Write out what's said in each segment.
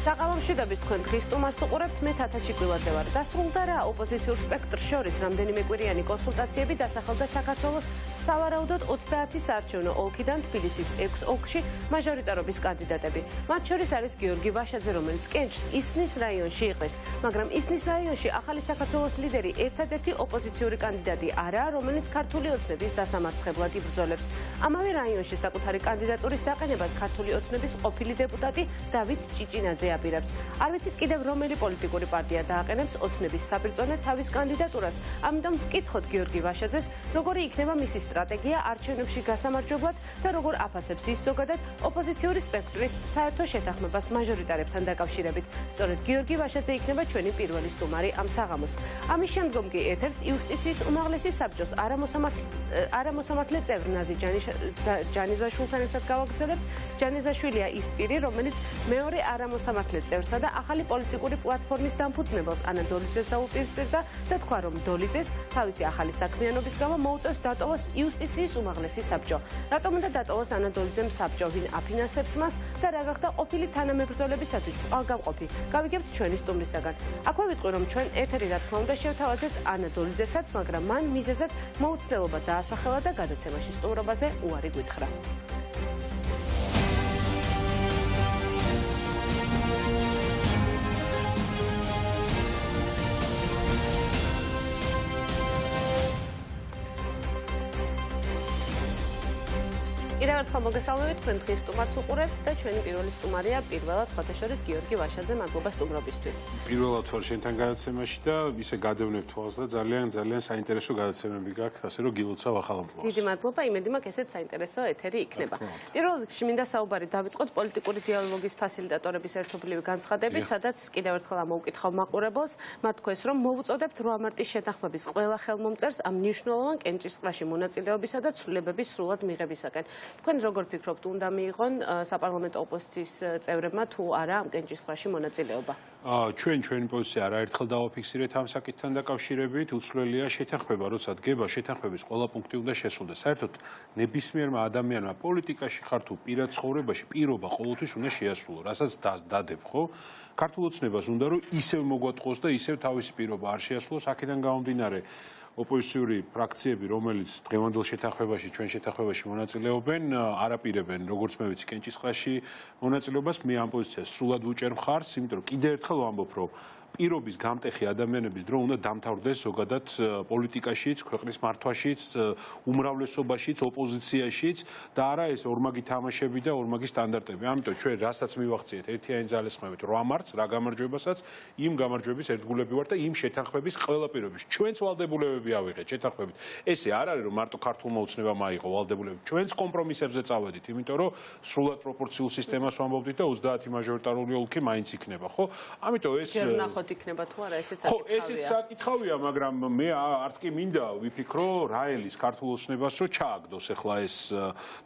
საღამომშვიდობის თქვენ დღის სტუმარს უყურებთ, მე თათაჩი გვილაძე ვარ. დასრულდა რა ოპოზიციურ სპექტრს შორის რამდენიმე კვირიანი კონსულტაციები დასახელდა საქართველოს სავარაუდოდ 30 საარჩევნო ოლქიდან თბილისის 6 ოლქში მაჟორიტარობის კანდიდატები. მათ შორის არის გიორგი ვაშაძე, რომელიც კენჭს ისნის რაიონში იყრის, მაგრამ ისნის რაიონში ახალი საქართველოს ლიდერი ერთადერთი ოპოზიციური კანდიდატი არაა, რომელიც ქართული ოცნების დასამარცხებლად იბრძოლებს. ამავე რაიონში საკუთარი კანდიდატურის დაყენებას ქართული ოცნების ყოფილი დეპუტატი დავით ჭიჭინაძე აპირებს. არ ვიცით კიდევ რომელი პოლიტიკური პარტია დააყენებს ოცნების საბრძოლოდ თავის კანდიდატურას, ამიტომ ვკითხოთ გიორგი ვაშაძეს, როგორი იქნება მისი სტრატეგია არჩევნებში გასამარჯვებლად და როგორ აფასებს ის ზოგადად ოპოზიციური სპექტრის საერთო შეთანხმებას მაჟორიტარებთან დაკავშირებით. სწორედ გიორგი ვაშაძე იქნება ჩვენი პირველი სტუმარი ამ საღამოს. ამის შემდგომ კი ეთერს იუსტიციის უმაღლესი საბჭოს არამოსამართლე წევრ ნაზი ჯანიზაშვილთან ერთად გავაგრძელებთ. ჯანიზაშვილია ის პირი, რომელიც მეორე არამოსამართლე წევრსა და ახალი პოლიტიკური პლატფორმის დამფუძნებელს ანა დოლიძეს დაუპირისპირდა და თქვა, რომ დოლიძეს თავისი ახალი საქმიანობის გამო მოუწევს დატოვოს იუსტიციის უმაღლესი საბჭო. რატომ უნდა დატოვოს ანა დოლიძემ საბჭო, ვინ აფინანსებს მას და რა გახდა ყოფილი თანამებრძოლებისათვის წყალგამყოფი? გავიგებთ ჩვენი სტუმრისაგან. აქვე ვიტყვი, რომ ჩვენ ეთერი რა თქმა უნდა შევთავაზეთ ანა დოლიძესაც, მაგრამ მან მიზეზად მოუცდელობა დაასახელა და გადაცემაში სტუმრობაზე უარი გითხრა. კიდევ ერთხელ მოგესალმებით, თქვენ დღის სტუმარს უყურებთ და ჩვენი პირველი სტუმარია პირველად სხვათა შორის გიორგი ვაშაძე. მადლობა სტუმრობისთვის. პირველად ვარ შენთან გადაცემაში და ისე გადევნებ თვალს და ძალიან საინტერესო გადაცემები გაქვთ, ასე რომ გილოცავ ახალ ამბავს. დიდი მადლობა, იმედი მაქვს ესეც საინტერესო ეთერი იქნება. პირველ რიგში მინდა საუბარი დავიწყოთ პოლიტიკური დიალოგის ფასილიტატორების ერთობლივი განცხადებით, სადაც კიდევ ერთხელ ამოუკითხავ მაყურებელს, მათ თქვეს, რომ მოვუწოდებთ 8 მარტის შეთანხმების ყველა ხელმომწერს ამ მნიშვნელოვან კენჭისყრაში მონაწილეობისა და ცვლილებების სრულად მიღებისაკენ. თქვენ როგორ ფიქრობთ, უნდა მიიღონ საპარლამენტო ოპოზიციის წევრებმა თუ არა ამ კენჭისყრაში მონაწილეობა? ჩვენი პოზიცია არაერთხელ დავაფიქსირეთ ამ საკითხთან დაკავშირებით. უცვლელია შეთანხმება, როცა დგება შეთანხმების ყველა პუნქტი უნდა შესრულდეს. საერთოდ ნებისმიერმა ადამიანმა პოლიტიკაში ხარ თუ პირად ცხოვრებაში პირობა ყოველთვის უნდა შეასრულო, რასაც დადებ, ხო? ქართულ ოცნებას უნდა რომ ისევ მოგვატყოს და ისევ თავისი პირობა არ შეასრულოს. აქედან გამომდინარე ოპოზიციური ფრაქციები, რომელიც დღევანდელ შეთანხმებაში, ჩვენ შეთანხმებაში მონაწილეობენ, არაპირებენ, როგორც მე ვიცი, კენჭისყრაში მონაწილეობას. მე ამ პოზიციას სრულად ვუჭერ მხარს, იმიტომ რომ კიდევ ერთხელ ვამბობ, რომ პირობის გამტეხი ადამიანების დრო უნდა დამთავრდეს ზოგადად პოლიტიკაშიც, ქვეყნის მართვაშიც, უმრავლესობაშიც, ოპოზიციაშიც და არა ეს ორმაგი თამაშები და ორმაგი სტანდარტები. ამიტომ ჩვენ რასაც მივახციეთ ერთიანი ძალისხმევით 8 მარტს, რა გამარჯვებასაც, იმ გამარჯვების ერთგულები ვართ და იმ შეთანხმების ყველა პირობებში. ჩვენც ვალდებულებები ავიღეთ შეთანხმებით. ესე არ არის რომ მარტო ქართულმა ოცნებამ აიღო ვალდებულებები. ჩვენც კომპრომისებზე წავედით, იმიტომ რომ სრულად პროპორციულ სისტემას ვამბობდით და 30 მაჟორიტარული ოლქი მაინც იქნება, ხო? ამიტომ ეს იქნება თუ არა, ესეც საკითხავია. ხო, ესეც საკითხავია, მაგრამ მე არც კი მინდა ვიფიქრო რაელის ქართულ ოცნებას, რომ ჩააგდოს ახლა ეს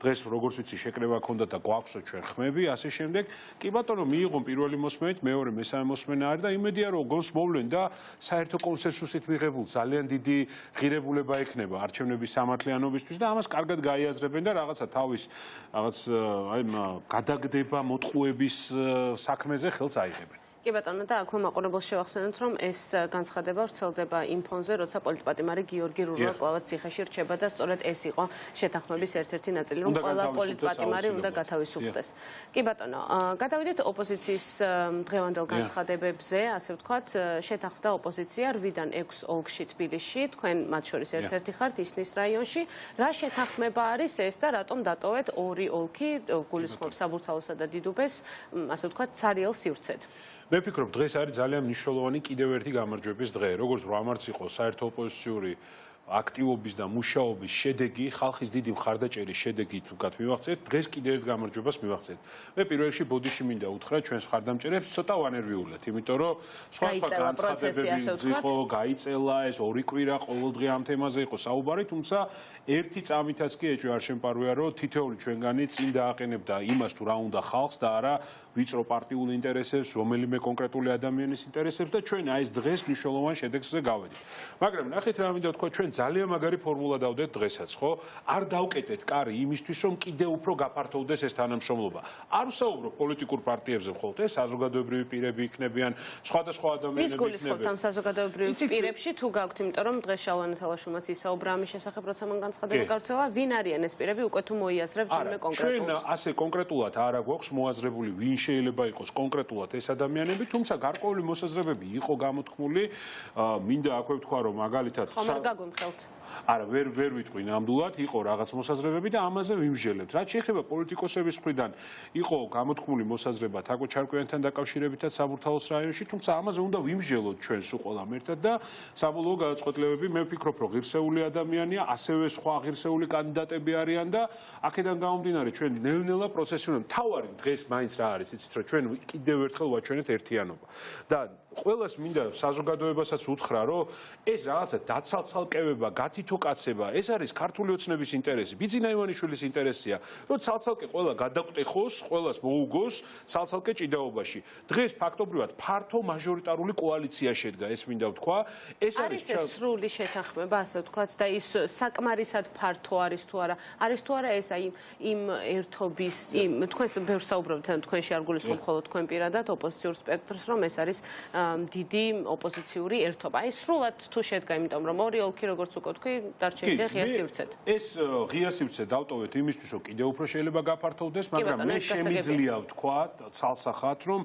დღეს როგორც ვიცი შეკრება ქონდა და გვაქვსო ჩვენ ხმები, ასე შემდეგ. კი ბატონო, მიიღონ პირველი მოსმენით, მეორე, მესამე მოსმენა არის და იმედია რომ გონს მოვლენ და საერთო კონსენსუსით მიღებულ ძალიან დიდი ღირებულება ექნება არჩევნების სამართლიანობისთვის და ამას კარგად გაიაზრებენ და რაღაცა თავის გადაგდება მოტყუების საქმეზე ხელს აიღებენ. კი ბატონო, და აქვე მაყურებელს შევახსენოთ, რომ ეს განცხადება ვრცელდება იმ ფონზე, როცა პოლიტპატიმარი გიორგი რურა კლავად ციხეში რჩება და სწორედ ეს იყო შეთანხმების ერთ-ერთი ნაწილი, რომ ყველა პოლიტპატიმარი უნდა გათავისუფლდეს. კი ბატონო, გადავიდეთ ოპოზიციის დღევანდელ განცხადებებზე, ასე ვთქვათ, შეთანხმდა ოპოზიცია 8-დან 6 ოლქში თბილისში, თქვენ მათ შორის ერთ-ერთი ხართ ისნის რაიონში. რა შეთანხმება არის ეს და რატომ დატოვეთ 2 ოლქი, გულისხმობს საბურთალოსა და დიდუბეს, ასე ვთქვათ, ცარიელ სივრცედ? მე ვფიქრობ, დღეს არის ძალიან მნიშვნელოვანი კიდევ ერთი გამარჯვების დღე. როგორც 8 მარტს იყო საერთო ოპოზიციური აქტივობის და მუშაობის შედეგი, ხალხის დიდი მხარდაჭერის შედეგი თუნდაც მივახცეთ, დღეს კიდევ ერთ გამარჯვებას მივახცეთ. მე პირველ რიგში ბოდიში მინდა უთხრა ჩვენს მხარდამჭერებს, ცოტა ვანერვიულეთ, იმიტომ რომ სხვა განცხადებები იყო, გაიწელა ეს 2 კვირა ყოველდღე ამ თემაზე იყო საუბარი, თუმცა ერთი წამითაც კი ეჭვი არ შემპარვია, რომ თითოეული ჩვენგანი წინ დააყენებდა იმას თუ რა უნდა ხალხს და არა ვიწრო პარტიულ ინტერესებს, რომელიმე კონკრეტული ადამიანის ინტერესებს და ჩვენ აი ეს დღეს მნიშვნელოვან შედეგზე გავედით. მაგრამ ნახეთ რა მინდა თქვა, ჩვენ ძალიან მაგარი ფორმულა დავდეთ დღესაც, ხო? არ დავკეტეთ კარი იმისთვის, რომ კიდევ უფრო გაფართოვდეს ეს თანამშრომლობა. არ ვსაუბრობ პოლიტიკურ პარტიებზე მხოლოდ, ეს საზოგადოებრივი პირები იქნებიან, სხვადასხვა ადამიანები იქნებიან. ის გულისხმობთ ამ საზოგადოებრივ პირებში თუ გაქვთ, იმიტომ რომ დღეს შალვანე თალაშუმაც ისაუბრა ამის შესახებ, როცა მან განცხადება გავრცელა, ვინ არიან ეს პირები, უკვე თუ მოიაზრებთ ვინმე კონკრეტულს. ჩვენ ასე კონკრეტულად არ გვაქვს მოაზრებული, ვინ შეიძლება იყოს კონკრეტულად ეს ადამიანები, თუმცა გარკვეული მოსაზრებები იყო გამოთქმული, მინდა აქვე ვთქვა, რომ მაგალითად ხომ არ გაგვიმხელთ? არა, ვერ ვიტყვი ნამდვილად, იყო რაღაც მოსაზრებები და ამაზე ვიმსჯელებთ. რაც შეეხება პოლიტიკოსების მხრიდან, იყო გამოთქმული მოსაზრება თაკო ჩარკვიანთან დაკავშირებითაც საბურთალოს რაიონში, თუმცა ამაზე უნდა ვიმსჯელოთ ჩვენ სულ ყველამ ერთად და საბოლოო გადაწყვეტილებები მე ვფიქრობ, რომ ღირსეული ადამიანია, ასევე სხვა ღირსეული კანდიდატები არიან და აქედან გამომდინარე ჩვენ ნელ-ნელა პროცესი უნდა. მთავარი დღეს მაინც რა არის, იცით, რომ ჩვენ კიდევ ერთხელ ვაჩვენეთ ერთიანობა. და ყველას მინდა საზოგადოებასაც უთხრა, რომ ეს რაღაცა დაცალცალკევება, გათითოკაცება, ეს არის ქართული ოცნების ინტერესი, ბიძინა ივანიშვილის ინტერესია, რომ ცალცალკე ყველა გადაგვტეხოს, ყველას მოუგოს ცალცალკე ჭიდაობაში. დღეს ფაქტობრივად ფართო მაჟორიტარული კოალიცია შედგა, ეს მინდა ვთქვა. ეს არის სრული შეთანხმება, ასე ვთქვათ, და ის საკმარისად ფართო არის თუ არა? არის თუ არა ეს აი იმ ერთობის, თქვენს ბევრს საუბრობთ, თქვენში არ გულისხმობ მხოლოდ თქვენ პირადად ოპოზიციურ სპექტრს, რომ ეს არის დიდი ოპოზიციური ერთობა. აი სრულად თუ შედგა, იმიტომ რომ ორი ოლქი როგორც უკვე თქვი, დარჩენილია ღია სივრცეთ. ეს ღია სივრცე დავტოვეთ იმისთვის, რომ კიდევ უფრო შეიძლება გაფართოვდეს, მაგრამ მე შემიძლია ვთქვა ცალსახად, რომ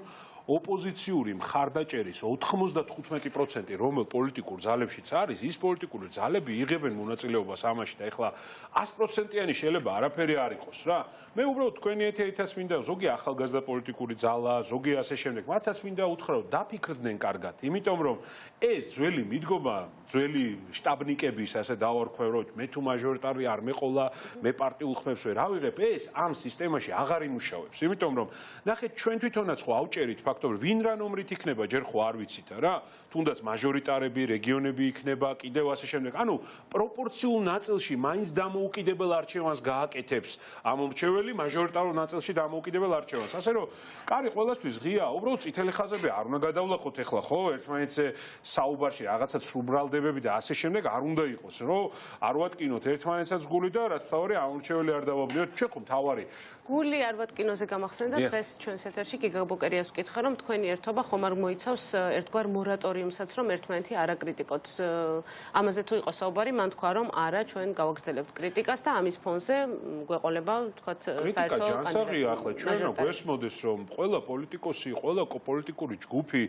ოპოზიციური მხარდაჭერის 95%, რომელ პოლიტიკურ ძალებშიც არის, ის პოლიტიკური ძალები იღებენ მონაწილეობას ამაში და ეხლა 100%-იანი შეიძლება არაფერი არ იყოს რა. მე უბრალოდ თქვენი ეთერითაც მინდა ზოგი ახალგაზრდა პოლიტიკური ძალა, ზოგი ასე შემდეგ, მათაც მინდა უთხრა, რომ დაფიქრდნენ კარგად, იმიტომ რომ ეს ძველი მიდგომა, ძველი შტაბნიკების ასე დავარქვევ, რომ მე თუ მაჟორიტარი არ მეყოლა, მე პარტიულ ხმებს ვერ ავიღებ, ეს ამ სისტემაში აღარ იმუშავებს, იმიტომ რომ ნახეთ ჩვენ თვითონაც ხო ავჭერით ვინ რა ნომრით იქნება, ჯერ ხო არ ვიცით რა, თუნდაც მაჟორიტარები, რეგიონები იქნება, კიდევ ასე შემდეგ. ანუ პროპორციულ ნაწილში მაინც დამოუკიდებელ არჩევანს გააკეთებს ამომრჩეველი, მაჟორიტარულ ნაწილში დამოუკიდებელ არჩევანს. ასე რომ, კარი ყველასთვის ღია, უბრალოდ წითელი ხაზები არ უნდა გადავლახოთ ეხლა, ხო, ერთმანეთზე საუბარში რაღაცა ცრუბრალდებები და ასე შემდეგ არ უნდა იყოს, რომ არ ვატკინოთ ერთმანეთსაც გული და რაც თავარი ამომრჩეველი არ დავაბლიოთ, ჩვენ ხო მთავარი გული არ ვატკინოზე გამახსენდა დღეს ჩვენს ეთერში გიგა ბოკერიას ვკითხა, რომ თქვენი ერთობა ხომ არ მოიცავს ერთგვარ მორატორიუმსაც, რომ ერთმანეთი არ აკრიტიკოთ. ამაზე თუ იყო საუბარი, მან თქვა, რომ არა, ჩვენ გავაგრძელებთ კრიტიკას და ამის ფონზე გვეყოლება, ვთქვათ, საერთო კანდიდატურა. ახლა ჩვენ გვესმოდეს, რომ ყველა პოლიტიკოსი, ყველა პოლიტიკური ჯგუფი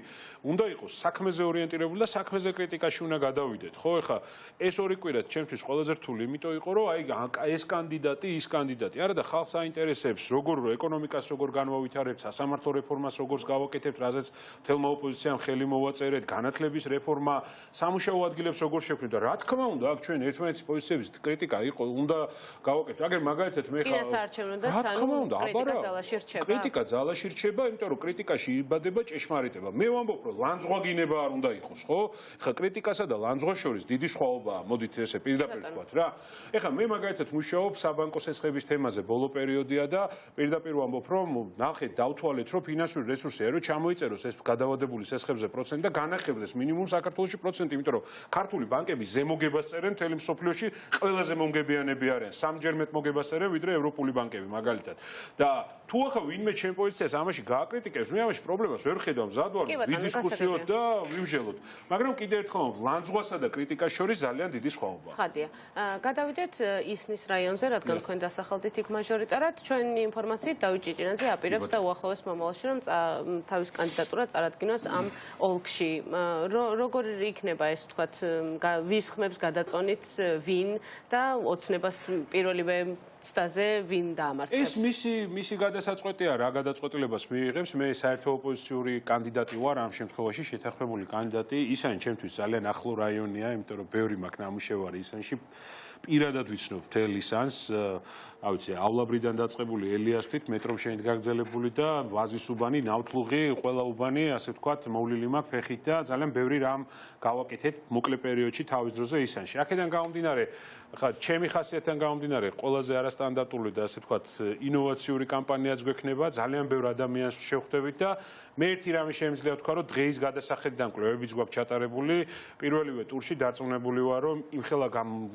უნდა იყოს საქმეზე ორიენტირებული და საქმეზე კრიტიკაში უნდა გადავიდეთ. ხო, ეხლა ეს ორი კვირა ჩემთვის ყველაზე რთული, იმიტომ იყო, რომ აი ეს კანდიდატი, ის კანდიდატი. არა და ხალხს აინტერესებს, როგორ ეკონომიკას როგორ განვავითარებთ, სასამართლო რეფორმას როგორ გავაკეთებთ, რაზეც თელმა ოპოზიციამ ხელი მოვაწერეთ, განათლების რეფორმა, სამუშაო ადგილებს როგორ შევქმნით და რა თქმა უნდა, აქ ჩვენ ერთმანეთის პოზიციების კრიტიკა იყო, უნდა გავაკეთოთ. აგერ მაგალითად მე ხარ წინასაარჩევნოდაც კრიტიკა ძალაში რჩება. კრიტიკა ძალაში რჩება, იმიტომ რომ კრიტიკაში იბადება ჭეშმარიტება. მე ვამბობ, რომ ლანძღვაგინება არ უნდა იყოს, ხო? ხა კრიტიკასა და ლანძღვას შორის დიდი სხვაობაა. მოდით ესე პირდაპირ ვთქვათ რა. ეხლა მე მაგალითად მუშაობ საბანკო სესხების თემაზე ბოლო პერიოდია და პირდაპირ ვამბობ, რომ ნახეთ, დავთვალეთ, რომ ფინანსური რესურსია, რომ ჩამოიწეროს ეს გადავადებული სესხებზე პროცენტი და განახილდეს მინიმუმ საქართველოში პროცენტი, იმიტომ რომ ქართული ბანკები ზემოგებას წერენ მთელი მსოფლიოში, ყველაზე მომგებიანები არიან, სამჯერ მეტ მოგებას წერენ ვიდრე ევროპული ბანკები მაგალითად. და თუ ახლა ვინმე ჩემ პოზიციას ამაში გააკრიტიკებს, მე ამაში პრობლემას ვერ ხედავ, მზად ვარ ვიდისკუსიოთ და ვიმსჯელოთ. მაგრამ კიდევ ერთხელ ლანძღვასა და კრიტიკას შორის ძალიან დიდი სხვაობაა. ცხადია. გადავიდეთ ისნის რაიონზე, რადგან თქვენ დასახელდით იქ მაჟორიტარად, ჩვენი ინფორმაციით დავით ჭიჭინაძე აპირებს და უახლოეს მომავალში, რომ თავის კანდიდატურა წარადგინოს ამ ოლქში. როგორ იქნება ეს, ვთქვათ, ვის ხმებს გადაწონით, ვინ და ოცნებას პირველივე ცდაზე ვინ დაამარცხებს? ეს მისი გადასაწყვეტია, რა გადაწყვეტილებას მიიღებს. მე საერთო ოპოზიციური კანდიდატი ვარ ამ შემთხვევაში, შეთანხმებული კანდიდატი. ისანი ჩემთვის ძალიან ახლო რაიონია, იმიტომ რომ ბევრი მაქვს ნამუშევარი ისანში. პირადად ვიცნობ მთელ ისანს, ავიცი,ავლაბრიდან დაწყებული ელიასფით, მეტრომ შენით გაგრძელებული და ვაზისუბანი, ნავთლუღი კრებულღი, ყველა უბანი, ასე ვთქვათ, მოვლილი მაქვს ფეხით და ძალიან ბევრი რამ გავაკეთეთ მოკლე პერიოდში თავის დროზე ისანში. აქედან გამომდინარე, ხა ჩემი ხასიათიდან გამომდინარე, ყველაზე არასტანდარტული და ასე ვთქვათ, ინოვაციური კამპანიაც გვექნება, ძალიან ბევრ ადამიანს შევხვდებით და მე ერთი რამე შემიძლია ვთქვა, რომ დღის გადასახედიდან კვლევებიც გვაქვს ჩატარებული. პირველივე ტურში დარწმუნებული ვარ, რომ იმხელა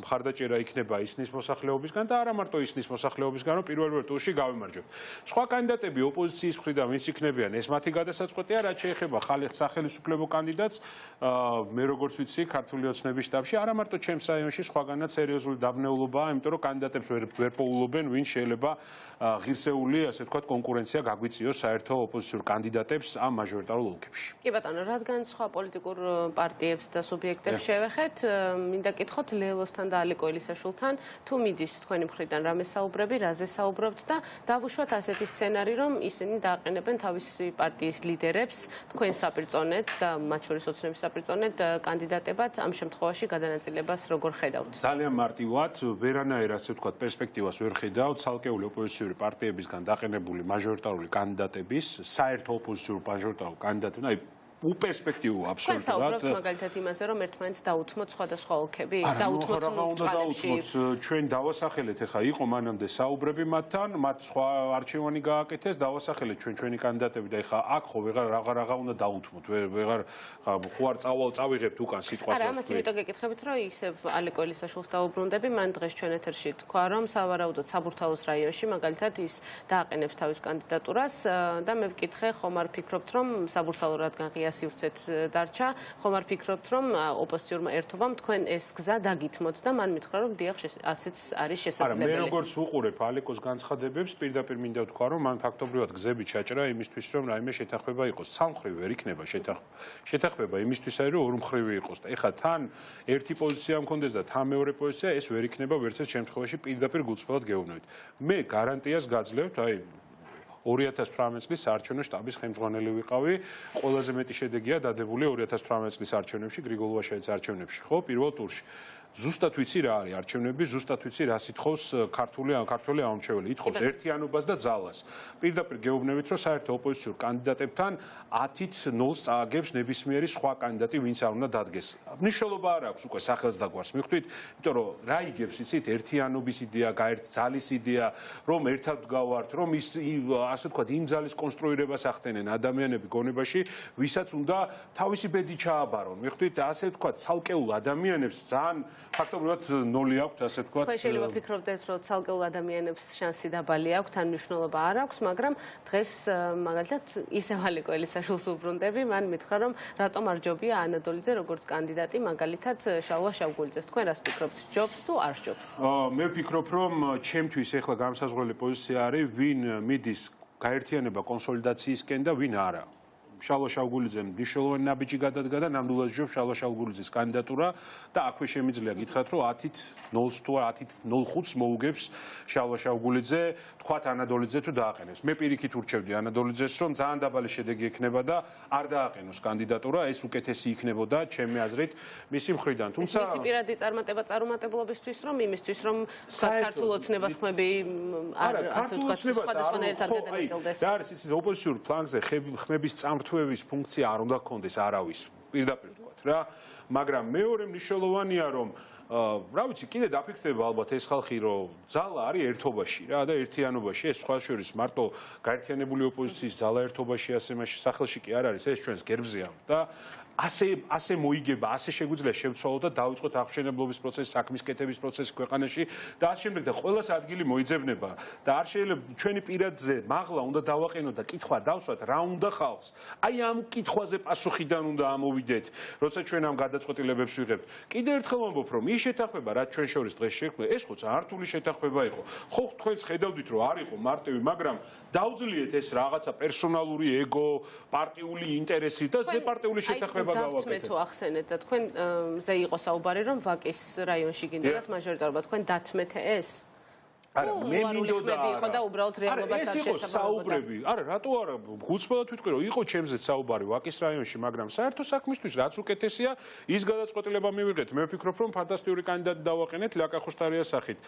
მხარდაჭერა იქნება ისნის მოსახლეობისგან და არა მარტო ისნის მოსახლეობისგან, რომ პირველივე ტურში გავიმარჯვებთ. სხვა კანდიდატები ოპოზიციის მხრიდან ვინც იქნებიან, ეს მათი გადასაწყვეტია, რაც შეეხება სახელმწიფო კანდიდატს, მე როგორც ვიცი, ქართული ოცნების შტაბში არა მარტო ჩემს რაიონში, სხვაგანაც სერიოზული დაბნეულობაა, იმიტომ რომ კანდიდატებს ვერ პოულობენ, ვინ შეიძლება ღირსეული, ასე ვთქვათ, კონკურენცია გაგვიწიოს საერთო ოპოზიციურ კანდიდატებს ამ მაჟორიტარულ ოლქებში. კი ბატონო, რადგან სხვა პოლიტიკურ პარტიებს და სუბიექტებს შევეხეთ, მინდა კითხოთ ლელოსთან და ალიკო ელისაშვილთან, თუ მიდის თქვენი მხრიდან რამე საუბრები, რაზე საუბრობთ და დავუშვათ ასეთი სცენარი, რომ ისინი დააყენებენ თავისი პარტიის ლიდერებს თქვენ საპირწონეთ და მათ შორის ოცნების საპირწონეთ კანდიდატებად, ამ შემთხვევაში გადანაწილებას როგორ ხედავთ? ძალიან მარტივად, ვერანაირ ასე ვთქვათ, პერსპექტივას ვერ ხედავთ ცალკეული ოპოზიციური პარტიებისგან დაყენებული მაჟორიტარული კანდიდატების, საერთო ოპოზიციურ მაჟორიტარულ კანდიდატებს, აი უპერსპექტივო აბსოლუტურად. საუბრობთ მაგალითად იმაზე, რომ ერთმანეთს დაუთმოთ სხვადასხვა ოლქები, დაუთმოთ ჩვენ დავასახელეთ, ახლა იყო მანამდე საუბრები მათთან, მათ სხვა არჩევანი გააკეთეს, დავასახელეთ ჩვენი კანდიდატები და ახლა აქ ხო აღარ უნდა დაუთმოთ, ვეღარ ხო არ წავიღებთ უკან სიტყვას. არა, ამას იმიტომ გეკითხებით, რომ ისევ ალიკო ელისაშვილს დაუბრუნდები, მან დღეს ჩვენ ეთერში თქვა, რომ სავარაუდოდ საბურთალოს რაიონში მაგალითად ის დააყენებს თავის კანდიდატურას და მე ვკითხე, ხომ არ ფიქრობთ, რომ საბურთალო რადგან ღია სივრცეთ დარჩა, ხომ არ ფიქრობთ, რომ ოპოზიციურმა ერთობამ თქვენ ეს გზა დაგითმოთ და მან მითხრა, რომ დიახ, ასეც არის შესაძლებელი. არა, მე როგორც ვუყურებ ალიკოს განცხადებებს, პირდაპირ მინდა ვთქვა, რომ მან ფაქტობრივად გზები ჩაჭრა იმისთვის, რომ რაიმე შეთანხმება იყოს. სამმხრივ ვერ იქნება შეთანხმება იმისთვის, რომ ორმხრივი იყოს და ეხლა თან ერთი პოზიცია მქონდეს და თან მეორე პოზიცია, ეს ვერ იქნება ვერც ერთ შემთხვევაში პირდაპირ გულწრფელად გეუბნებით. მე გარანტიას გაძლევთ, აი 2018 წლის საარჩევნო შტაბის ხელმძღვანელი ვიყავი. ყველაზე მეტი შედეგია დადებული 2018 წლის არჩევნებში, გრიგოლ-ვაშაევის არჩევნებში, ხო, პირველ ტურში. ზუსტად ვიცი რა არის არჩევნები, ზუსტად ვიცი რას ითხოვს ქართული ამომრჩეველი. ითხოვს ერთიანობას და ძალას. პირდაპირ გეუბნებით, რომ საერთო ოპოზიციურ კანდიდატებთან 10-ით 0-ს წააგებს ნებისმიერი სხვა კანდიდატი, ვინც არ უნდა დადგეს. მნიშვნელობა არ აქვს უკვე სახელს და გვარს მიხვდით, იმიტომ რომ რა იგებს იცით, ერთიანობის იდეა, ძალის იდეა, რომ ერთად გავართ, რომ ის ასე ვთქვათ, იმ ძალის კონსტრუირებას ახდენენ ადამიანები გონებაში, ვისაც უნდა თავისი ბედი ჩააბარონ. მიხვდით, ასე ვთქვათ, ცალკეულ ადამიანებს ძალიან ფაქტობრივად 0 აქვთ, ასე ვთქვათ. თქვენ შეიძლება ფიქრობდეთ, რომ ცალკეულ ადამიანებს შანსი დაბალი აქვთ, ან მნიშვნელობა არ აქვს, მაგრამ დღეს მაგალითად ისევ ალიკო ელისაშვილს უბრუნდები, მან მითხრა, რომ რატომ არ ჯობია ანადოლიძე როგორც კანდიდატი, მაგალითად შალვა შავგულიძეს. თქვენ რას ფიქრობთ, ჯობს თუ არ ჯობს? მე ვფიქრობ, რომ ჩემთვის ახლა განსაზღვრელი პოზიცია არის, ვინ მიდის გაერთიანება კონსოლიდაციისკენ და ვინ არა. შალვა შავგულიძემ მნიშვნელოვანი ნაბიჯი გადადგა და ნამდვილად ჯობს შალვა შავგულიძის კანდიდატურა და აქვე შემიძლია გითხრათ, რომ 10-ით 0-ს თუ 10-ით 0-5-ს მოუგებს შალვა შავგულიძე, თქვათ ანადოლიძე თუ დააყენებს. მე პირიქით ურჩევდი ანადოლიძეს, რომ ძალიან დაბალი შედეგი ექნება და არ დააყენოს კანდიდატურა, ეს უკეთესი იქნებოდა ჩემი აზრით მისი მხრიდან. თუმცა მისი პირადი წარმატება წარუმატებლობისთვის, რომ იმისთვის, რომ ქართულ ოცნებას ხმები ასე ვთქვათ, სხვადასხვანაირად გადანაწილდეს. და არის იცით ოპოზიციურ ფლანგზე ხმების წამრთვევის ფუნქცია არ უნდა გქონდეს არავის, პირდაპირ ვთქვათ რა, მაგრამ მეორე მნიშვნელოვანია, რომ რა ვიცი, კიდე დაფიქრდება ალბათ ეს ხალხი, რომ ძალა არის ერთობაში რა და ერთიანობაში, ეს სხვა შორის მარტო გაერთიანებული ოპოზიციის ძალა ერთობაში ასე მასში სახელში კი არ არის, ეს ჩვენს გერბზეა და ასე მოიგება, ასე შეგვიძლია შევცვალოთ და დავიწყოთ აღმშენებლობის პროცესი, საქმის კეთების პროცესი ქვეყანაში და ამ შემდეგ და ყველას ადგილი მოიძებნება და არ შეიძლება ჩვენი პირადზე მაღლა უნდა დავაყენოთ და კითხვა დავსვათ, რა უნდა ხალხს. აი ამ კითხვაზე პასუხიდან უნდა ამოვიდეთ, როცა ჩვენ ამ გადაწყვეტილებებს ვიღებთ. კიდევ ერთხელ ვამბობ, რომ ის შეთანხმება, რაც ჩვენ შორის დღეს შექმნა, ეს ხო ძართული შეთანხმება იყო. ხო, თქვენს ხედავდით, რომ არ იყო მარტივი, მაგრამ დაუძლიეთ ეს რაღაცა პერსონალური ეგო, პარტიული ინტერესი და ზეპარტიული შეთანხმება. დავთმე თუ ახსენეთ და თქვენ ზე იყო საუბარი, რომ ვაკის რაიონში გინდათ მაჟორიტარობა, თქვენ დათმეთ ეს? არა, მე მინდოდა იყო და უბრალოდ რეალობას არ შესაბამებოდა. საუბრები, არა, რატო არა, გულწრფელად ვიტყვი, რომ იყო ჩემზეც საუბარი ვაკის რაიონში, მაგრამ საერთო საქმისთვის რაც უკეთესია, ის გადაწყვეტილება მივიღეთ. მე ვფიქრობ, რომ ფანტასტიკური კანდიდატი დავაყენეთ ლაკა ხოშტარიას სახით.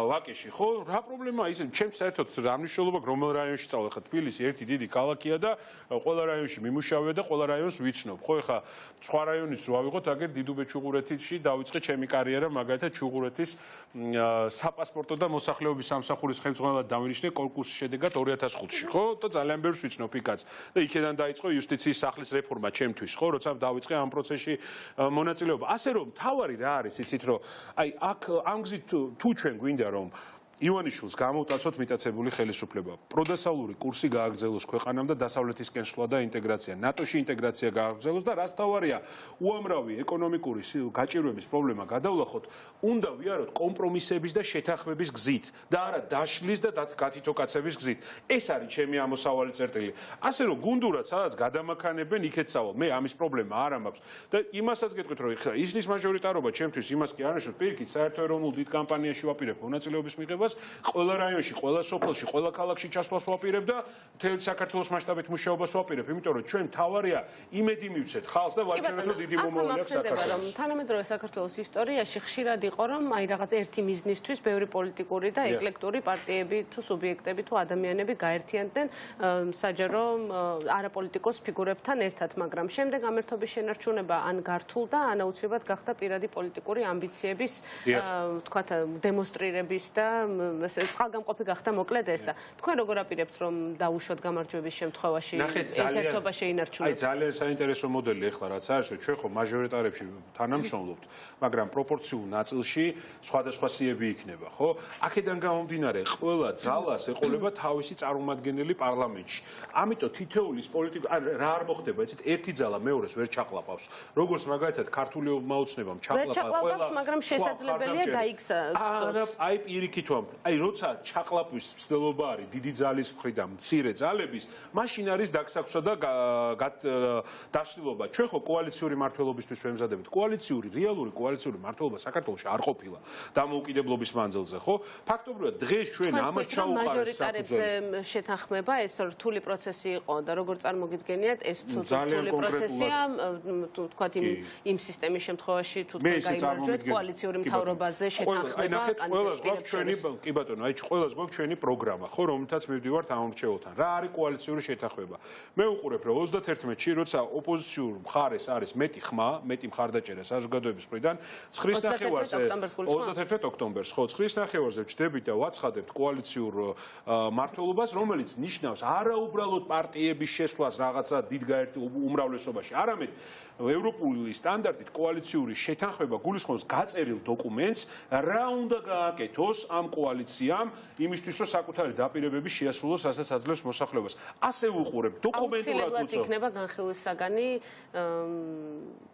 ვაკიში, ხო? რა პრობლემაა ისე, ჩემს საერთოდ რა მნიშვნელობა რომელ რაიონში წავალ, ხა თბილისი ერთი დიდი ქალაქია და ყველა რაიონში მიმუშავე და ყველა რაიონს ვიცნობ. ხო, ეხა სხვა რაიონის რო ავიღოთ, აგერ დიდუბე-ჩუღურეთში დავიწყე ჩემი კარიერა, მაგალითად ჩუღურეთის საპასპორტო და მოსახლეობის სამსახურის ხელმძღვანელად დავინიშნე კონკურსის შედეგად 2005-ში, ხო? და ძალიან ბევრს ვიცნობ იქაც. და იქედან დაიწყო იუსტიციის სახლის რეფორმა ჩემთვის, ხო? როცა დავიწყე ამ პროცესში მონაწილეობა. ასე რომ, მთავარი რა არის, იცით რომ აი აქ ამ გზით თუ ჩვენ გვინდა რომ ივანიშვილს გამოვტაცოთ მიტაცებული ხელისუფლება. პროდასავლური კურსი გააგრძელოს ქვეყანამ და დასავლეთისკენ სვლა და ინტეგრაცია. ნატოში ინტეგრაცია გააგრძელოს და რაც თავარია, უამრავი ეკონომიკური გაჭირვების პრობლემა გადავლახოთ, უნდა ვიაროთ კომპრომისების და შეთანხმების გზით და არა დაშლის და გათითოკაცების გზით. ეს არის ჩემი ამოსავალი წერტილი. ასე რომ გუნდურად სადაც გადამაქანებენ, იქეთ სავალ. მე ამის პრობლემა არ მაქვს და იმასაც გეტყვით, რომ ისნის მაჟორიტარობა ჩემთვის იმას კი არ ნიშნავს, პირიქით საერთო ეროვნულ დიდ კამპანიაში ვაპირებ მონაწილეობის მიღებას. ყველა რაიონში, ყველა სოფელში, ყველა ქალაქში ჩასვლას ვაპირებ და მთელი საქართველოს მასშტაბით მუშაობას ვაპირებ, იმიტომ რომ ჩვენ მთავარია იმედი მივცეთ ხალხს და ვაჩვენოთ რომ დიდი მომავალი აქვს საქართველოს. თანამედროვე საქართველოს ისტორიაში ხშირად იყო რომ აი რაღაც ერთი მიზნისთვის ბევრი პოლიტიკური და ეკლექტური პარტიები თუ სუბიექტები თუ ადამიანები გაერთიანდნენ საჯარო არაპოლიტიკოს ფიგურებთან ერთად, მაგრამ შემდეგ ამერთობის შენარჩუნება ან გართულდა, ან აუცილებლად გახდა პირადი პოლიტიკური ამბიციების ვთქვათ დემონსტრირების და წყალგამყოფი გახდა მოკლედ ეს და თქვენ როგორ აპირებთ რომ დაუშვოთ გამარჯვების შემთხვევაში ეს ერთობა შეინარჩუნოთ? აი ძალიან საინტერესო მოდელი ახლა რაც არის, რომ ჩვენ ხო მაჟორიტარებში თანამშრომლობთ, მაგრამ პროპორციულ ნაწილში სხვადასხვა სიები იქნება, ხო? აქედან გამომდინარე, ყველა ძალას ეყოლება თავისი წარმომადგენელი პარლამენტში. ამიტომ თითოეულის რა არ მოხდება, იცით, ერთი ძალა მეორეს ვერ ჩაყლაპავს. როგორც მაგალითად ქართული მაოცნებამ ჩაყლაპა ყველა, მაგრამ შესაძლებელია დაიქცოს. აი პირიქით ვამ, აი როცა ჩაყლაპვის მცდელობა არის დიდი ძალის მხრიდან მცირე ძალების, მაშინ არის დაგსაქვსა და დაშლილობა. ჩვენ ხო კოალიციური მართლობისთვის ვემზადებით. რეალური კოალიციური მართლობა საქართველოში არ ყოფილა დამოუკიდებლობის მანძილზე, ხო? ფაქტობრივად დღეს ჩვენ ამას ჩაუყარეს მაჟორიტარებზე შეთანხმება, ეს რთული პროცესი იყო და როგორ წარმოგიდგენიათ, ეს თუ რთული პროცესია, თქვათ იმ სისტემის შემთხვევაში თუ თქვენ გაიმარჯვეთ კოალიციური მთავრობაზე შეთანხმება, ყველას გვაქვს ჩვენი კი ბატონო, აი ყველას გვაქვს ჩვენი პროგრამა, ხო, რომელთაც მივდივართ ამ მრჩეველთან. რა არის კოალიციური შეთანხმება? მე ვუყურებ, რომ 31-ში, როცა ოპოზიციურ მხარეს არის მეტი ხმა, მეტი მხარდაჭერა საზოგადოების მხრიდან, 31 ოქტომბერს, ხო, 9-ზე ვჩდებით და ვაცხადებთ კოალიციურ მართლობას, რომელიც ნიშნავს არაუბრალოდ პარტიების შესვლას რაღაცა დიდ უმრავლესობაში, არამედ ევროპული სტანდარტით კოალიციური შეთანხმება გულისხმობს გაწერილ დოკუმენტს, რა უნდა გააკეთოს ამ კოალიციამ იმისთვის, რომ საკუთარი დაპირებები შეასრულოს, რასაც აძლევს მოსახლეობას. ასე ვუყურებ დოკუმენტურად უცებ. იქნება განხილვის საგანი,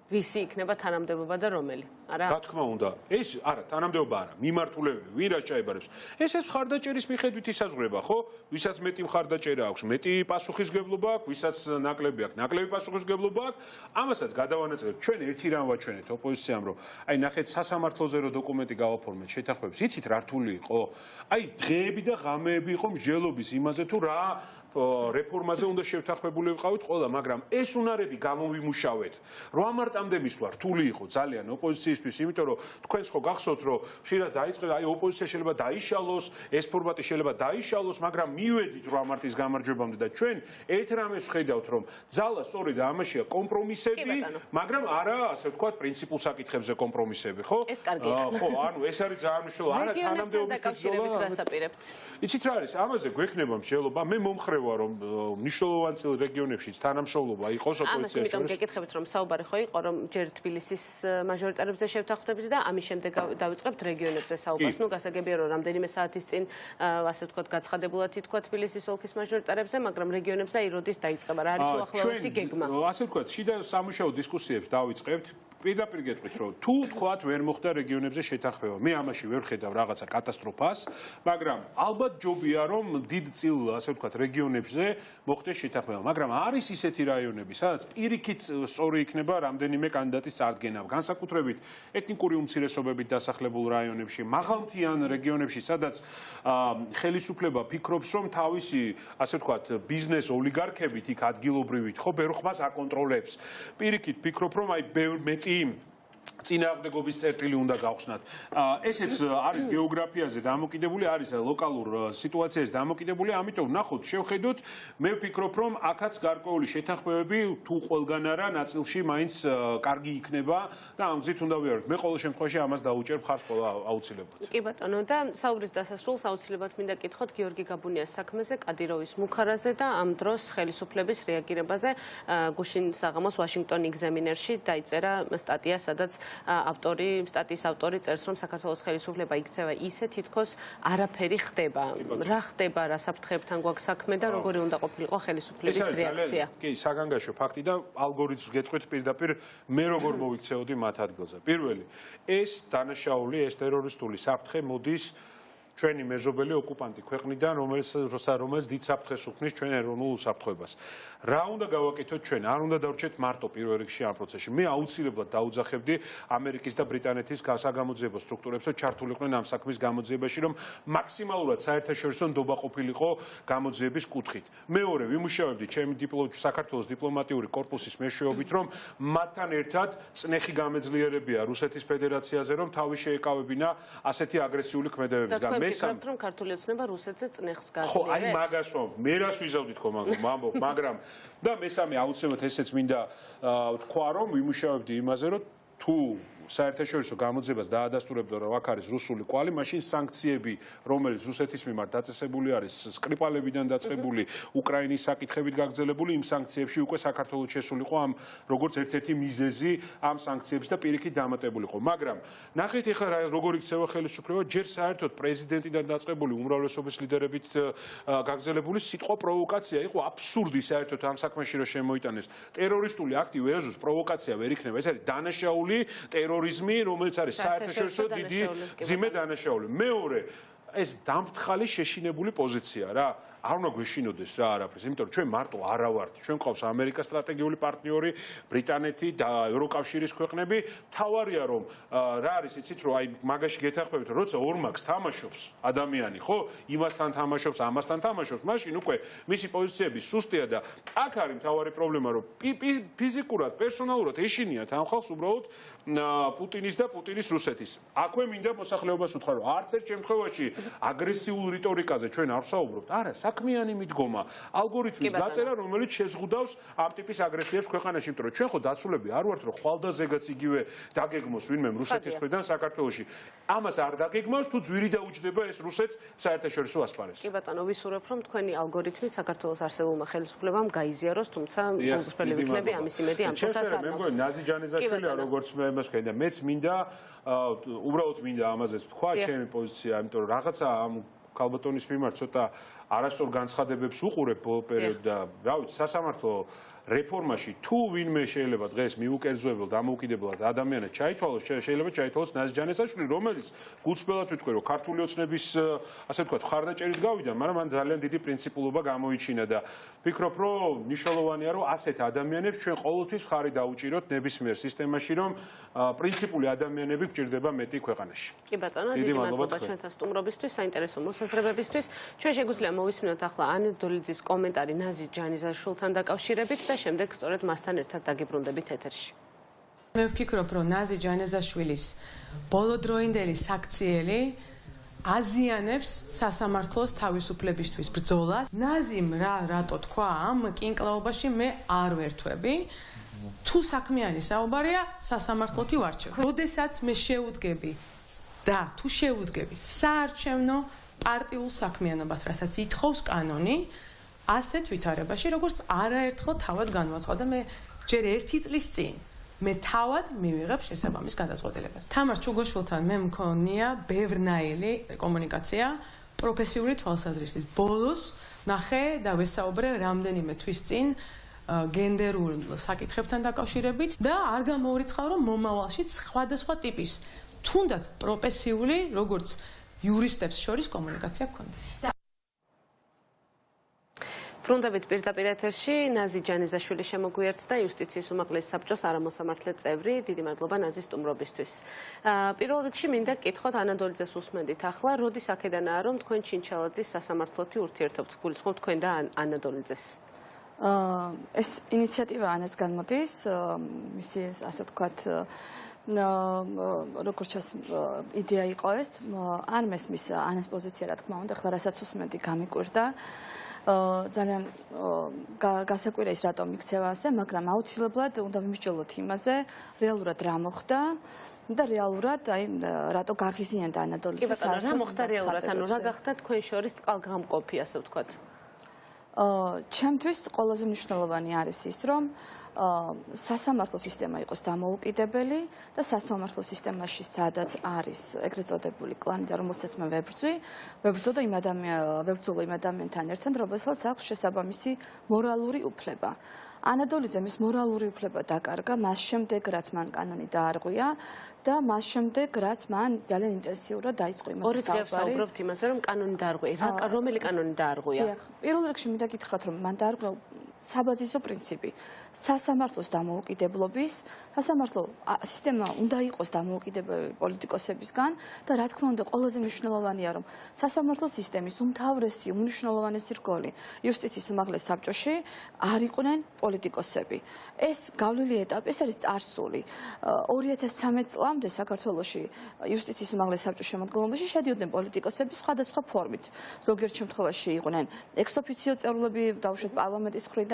ვისი იქნება თანამდებობა და რომელი? არა? რა თქმა უნდა. ეს არა, თანამდებობა არა, მიმართულებები, ვინ რა ჩაებარებს. ესეც მხარდაჭერის მიხედვით ისაზღვრება, ხო? ვისაც მეტი მხარდაჭერა აქვს, მეტი პასუხისგებლობა აქვს, ვისაც ნაკლები აქვს, ნაკლები პასუხისგებლობა აქვს. ამასაც გადავანაწილებ. ჩვენ ერთი რამ ვაჩვენეთ ოპოზიციამ, რომ აი ნახეთ სასამართლოზე რო დოკუმენტი გავაფორმეთ შეთანხმების. იცით რა რთული იყო? აი დღეები და ღამეები იყო მსჯელობის იმაზე თუ რა რეფორმაზე უნდა შევთანხმებული ვიყავით ყველა, მაგრამ ეს უნარები გამოვიმუშავეთ. რო ამარტამდე მისვლა რთული იყო ძალიან ოპოზიციისთვის, იმიტომ რომ თქვენს ხო გახსოვთ, რომ ხშირად დაიწყეთ, აი ოპოზიცია შეიძლება დაიშალოს, ეს ფორმატი შეიძლება დაიშალოს, მაგრამ მივედით რო ამარტის გამარჯვებამდე და ჩვენ ერთ რამეს ვხედავთ, რომ ძალა სწორედ ამაშია კომპრომისები, მაგრამ არა, ასე ვთქვათ, პრინციპულ საკითხებზე კომპრომისები, ხო? ეს კარგია. ხო, ანუ ეს არის ძალიან მნიშვნელოვანი, არა თანამდებობის ბრძოლა. იცით რა არის, ამაზე გვექნება მსჯელობა, მე მომხრე რომ მნიშვნელოვანი წილი რეგიონებშიც თანამშრომლობა იყოს ოპოზიციაში. ამიტომ გეკითხებით რომ საუბარი ხო იყო რომ ჯერ თბილისის მაჟორიტარებზე შევთანხმდებით და ამის შემდეგ დავიწყებთ რეგიონებზე საუბარს. ნუ გასაგებია რომ რამდენიმე საათის წინ ასე ვთქვათ გაცხადებულად ითქვა თბილისის ოლქის მაჟორიტარებზე, მაგრამ რეგიონებზე აი როდის დაიწყება, რა არის უახლოესი გეგმა? ასე ვთქვათ, შიდა სამუშაო დისკუსიებს დავიწყებთ. პირდაპირ გეტყვით, რომ თუ თქვათ ვერ მოხდა რეგიონებზე შეთანხმება, მე ამაში ვერ ხედავ რაღაცა კატასტროფას, მაგრამ ალბათ ჯობია რომ დიდ წილ, ასე ვთქვათ, რეგიონებზე მოხდეს შეთანხმება, მაგრამ არის ისეთი რაიონები, სადაც პირიქით სწორი იქნება რამდენიმე კანდიდატის წარდგენა, განსაკუთრებით ეთნიკური უმცირესობებით დასახლებულ რაიონებში, მაღალმთიან რეგიონებში, სადაც ხელისუფლება ფიქრობს, რომ თავისი, ასე ვთქვათ, ბიზნეს ოლიგარქებით იქ ადგილობრივით ხო ბევრ ხმას აკონტროლებს. პირიქით ფიქრობ, რომ აი ბევრ მეტი წინააღმდეგობის წერტილი უნდა გავხსნათ. ესეც არის გეოგრაფიაზე დამოკიდებული, არის ლოკალურ სიტუაციაზე დამოკიდებული, ამიტომ ნახოთ, შევხედოთ, მე ვფიქრობ, რომ აქაც გარკვეული შეთანხმებები თუ ყველგან არა, ნაწილში მაინც კარგი იქნება და ამ გზით უნდა ვიაროთ. მე ყოველ შემთხვევაში ამას დაუჭერ მხარს ყველა აუცილებლად. კი ბატონო, და საუბრის დასასრულს აუცილებლად მინდა კითხოთ გიორგი გაბუნიას საქმეზე, კადიროვის მუხარაზე და ამ დროს ხელისუფლების რეაგირებაზე. გუშინ საღამოს Washington Examiner-ში დაიწერა სტატია, სადაც სტატიის ავტორი წერს, რომ საქართველოს ხელისუფლება იქცევა ისე, თითქოს არაფერი ხდება. რა ხდება, რა საფრთხეებთან გვაქვს საქმე და როგორი უნდა ყოფილიყო ხელისუფლების რეაქცია? კი, საგანგაშო ფაქტი და ალგორითმს გეტყვით პირდაპირ მე როგორ მოვიქცეოდი მათ ადგილზე. პირველი, ეს დანაშაული, ეს ტერორისტული საფრთხე მოდის ჩვენი მეზობელი ოკუპანტი ქვეყნიდან, რომელიც დიდ საფრთხეს უქმნის ჩვენ ეროვნულ უსაფრთხოებას. რა უნდა გავაკეთოთ ჩვენ? არ უნდა დავრჩეთ მარტო პირველ რიგში ამ პროცესში. მე აუცილებლად დაუძახებდი ამერიკის და ბრიტანეთის გასაგამოძიებო სტრუქტურებს, რომ ჩართულიყვნენ ამ საქმის გამოძიებაში, რომ მაქსიმალურად საერთაშორისო ნდობა ყოფილიყო გამოძიების კუთხით. მეორე, ვიმუშავებდი ჩემი საქართველოს დიპლომატიური კორპუსის მეშვეობით, რომ მათთან ერთად წნეხი გამეძლიერებია რუსეთის ფედერაციაზე, რომ თავი შეეკავებინა ასეთი აგრესიული ქმედებებისგან. მესამე რომ ქართული ოცნება რუსეთზე წნეხს გაძლიერებს. ხო, აი მაგას რომ მე რას ვიზავდით ხო მაგრამ და მესამე აუცილებლად ესეც მინდა თქვა, რომ ვიმუშავებდი იმაზე, რომ თუ საერთაშორისო გამოძიებას დაადასტურებდა, რომ აქ არის რუსული კვალი, მაშინ სანქციები, რომელიც რუსეთის მიმართ დაწესებული არის, სკრიპალებიდან დაწყებული, უკრაინის საკითხებით გაგრძელებული, იმ სანქციებში უკვე საქართველოს შესულიყო ამ როგორც ერთ-ერთი მიზეზი ამ სანქციების და პირიქით დამატებულიყო. მაგრამ ნახეთ ეხლა როგორ იქცევა ხელისუფლება, ჯერ საერთოდ პრეზიდენტიდან დაწყებული უმრავლესობის ლიდერებით გაგრძელებული სიტყვა პროვოკაცია იყო აბსურდი საერთოდ ამ საქმეში რომ შემოიტანეს. ტერორისტული აქტი ვერ ეზოს, პროვოკაცია ვერ იქნება. ეს არის დანაშაული ტერორიზმი, რომელიც არის საერთაშორისო დიდი ძიმე დანაშაული. მეორე, ეს დამფრთხალი შეშინებული პოზიცია რა. არ უნდა გვეშინოდეს რა არაფერს, იმიტომ რომ ჩვენ მარტო არა ვართ. ჩვენ ყავს ამერიკის სტრატეგიული პარტნიორი, ბრიტანეთი და ევროკავშირის ქვეყნები. მთავარია რომ რა არის, იცით რომ აი მაგაში გეთანხმებით, რომ როცა ორმაგს თამაშობს ადამიანი, ხო, იმასთან თამაშობს, ამასთან თამაშობს, მაშინ უკვე მისი პოზიციები სუსტია და აქ არის მთავარი პრობლემა, რომ ფიზიკურად, პერსონალურად ეშინიათ ამ ხალხს უბრალოდ პუტინის და პუტინის რუსეთის. აქვე მინდა მოსახლეობას უთხრა, რომ არც ერთ შემთხვევაში აგრესიულ რიტორიკაზე ჩვენ არ ვსაუბრობთ. არა, საქმიანი მიდგომა, ალგორითმის გაწერა, რომელიც შეზღუდავს ამ ტიპის აგრესიებს ქვეყანაში, იმიტომ რომ ჩვენ ხო დაცულები არ ვართ, რომ ხვალდაზეგაც იგივე დაგეგმოს ვინმე რუსეთის მხრიდან საქართველოში. ამას არ დაგეგმავს, თუ ძვირი დაუჯდება ეს რუსეთს საერთაშორისო ასპარეზზე. კი ბატონო, ვისურვებ, რომ თქვენი ალგორითმი საქართველოს არსებულმა ხელისუფლებამ გაიზიაროს, თუმცა გულწრფელი ვიქნები ამის იმედი ამ ფოტოს არ მაქვს. მე მგონი ნაზი ჯანეზაშვილი როგორც მე მოსქენ და მეც მინდა უბრალოდ მინდა ამაზე თქვა ჩემი პოზიცია, იმიტომ რომ რაღაცა ამ ქალბატონის მიმართ ცოტა არასწორ განცხადებებს უყურებ ბოლო პერიოდში და რა ვიცი, სასამართლო რეფორმაში თუ ვინმე შეიძლება დღეს მიუკერძოებელ დამოუკიდებლად ადამიანად ჩაითვალოს, შეიძლება ჩაითვალოს ნაზი ჯანეზაშვილი, რომელიც გულწრფელად ვიტყვი, რომ ქართული ოცნების ასე ვთქვათ, ხარდაჭერით გავიდა, მაგრამ მან ძალიან დიდი პრინციპულობა გამოიჩინა და ვფიქრობ, რომ მნიშვნელოვანია, რომ ასეთ ადამიანებს ჩვენ ყოველთვის ხარი დაუჭიროთ ნებისმიერ სისტემაში, რომ პრინციპული ადამიანები გჭირდება მეტი ქვეყანაში. კი ბატონო, დიდი მადლობა ჩვენთან სტუმრობისთვის, საინტერესო მოსაზრებებისთვის. ჩვენ შეგვიძლია მოვისმინოთ ახლა ანე დოლიძის კომენტარი ნაზი ჯანეზაშვილთან დაკავშირებით და შემდეგ სწორედ მასთან ერთად დაგიბრუნდებით ეთერში. მე ვფიქრობ, რომ ნაზი ჯანეზაშვილის ბოლოდროინდელი საქციელი აზიანებს სასამართლოს თავისუფლებისთვის ბრძოლას. ნაზიმ რატო თქვა ამ კინკლაობაში მე არ ვერთვები. თუ საქმიანი საუბარია, სასამართლოთი ვარჩევ. როდესაც მე შევუდგები და თუ შევუდგები საარჩევნო პარტიულ საქმიანობას, რასაც ითხოვს კანონი, ასეთ ვითარებაში, როგორც არაერთხელ თავად განვაცხადა მე ჯერ 1 წლის წინ მე თავად მივიღებ შესაბამის გადაწყვეტილებას. თამარ ჩუგოშვილთან მე მქონია ბევრნაირი კომუნიკაცია პროფესიული თვალსაზრისით. ბოლოს ნახე და ვესაუბრე რამდენიმე თვის წინ გენდერულ საკითხებთან დაკავშირებით და არ გამოურიცხავ რომ მომავალშიც სხვადასხვა ტიპის თუნდაც პროფესიული როგორც იურისტებს შორის კომუნიკაცია გქონდეს. ბრუნდებით პირდაპირ ეთერში ნაზი ჯანეზაშვილი შემოგვიერთდა იუსტიციის უმაღლეს საბჭოს არამოსამართლე წევრი. დიდი მადლობა ნაზი სტუმრობისთვის. პირველ რიგში მინდა გკითხოთ ანადოლიძეს უსმენდით ახლა, როდის აქედანაა რომ თქვენ ჩინჩალაძის სასამართლოთი ურთიერთობთ, გულისხმობთ თქვენ და ანადოლიძეს? ეს ინიციატივა ანას განმოდის, მისი ასე ვთქვათ როგორც ჩანს იდეა იყო ეს, არ მესმის ანას პოზიცია რა თქმა უნდა, ახლა რასაც უსმენდი გამიკვირდა. ძალიან გასაკვირა ის რატომ იქცევა ასე, მაგრამ აუცილებლად უნდა ვიმსჯელოთ იმაზე, რეალურად რა მოხდა და რეალურად აი რატო გაღიზიანდა ანადოლიძეს საერთოდ. რა მოხდა რეალურად, ანუ რა გახდა თქვენ შორის წყალგამყოფი, ასე ვთქვათ? ჩემთვის ყველაზე მნიშვნელოვანი არის ის, რომ სასამართლო სისტემა იყოს დამოუკიდებელი და სასამართლო სისტემაში სადაც არის ეგრეთ წოდებული კლანი და რომელსაც მე ვებრძოდა იმ ადამიანთან ერთად, რომელსაც აქვს შესაბამისი მორალური უფლება. ანადოლიძემ ის მორალური უფლება დაკარგა მას შემდეგ, რაც მან კანონი დაარღვია და მას შემდეგ, რაც მან ძალიან ინტენსიურად დაიწყო იმაზე ორი დღე ვსაუბრობთ იმაზე, რომ კანონი დაარღვია. რომელი კანონი დაარღვია? დიახ, პირველ რიგში მინდა გითხრათ, რომ მან დაარღვია საბაზისო პრინციპი სასამართლოს დამოუკიდებლობის, სასამართლო სისტემა უნდა იყოს დამოუკიდებელი პოლიტიკოსებისგან და რა თქმა უნდა ყველაზე მნიშვნელოვანია რომ სასამართლო სისტემის უმთავრესი უმნიშვნელოვანესი რგოლი იუსტიციის უმაღლეს საბჭოში არ იყვნენ პოლიტიკოსები. ეს გავლილი ეტაპი, ეს არის წარსული. 2013 წლამდე საქართველოში იუსტიციის უმაღლეს საბჭოს შემადგენლობაში შედიოდნენ პოლიტიკოსები სხვადასხვა ფორმით. ზოგიერთ შემთხვევაში იყვნენ ექს-ოფიციო წევრები, დაუშვათ პარლამენტის მხრიდან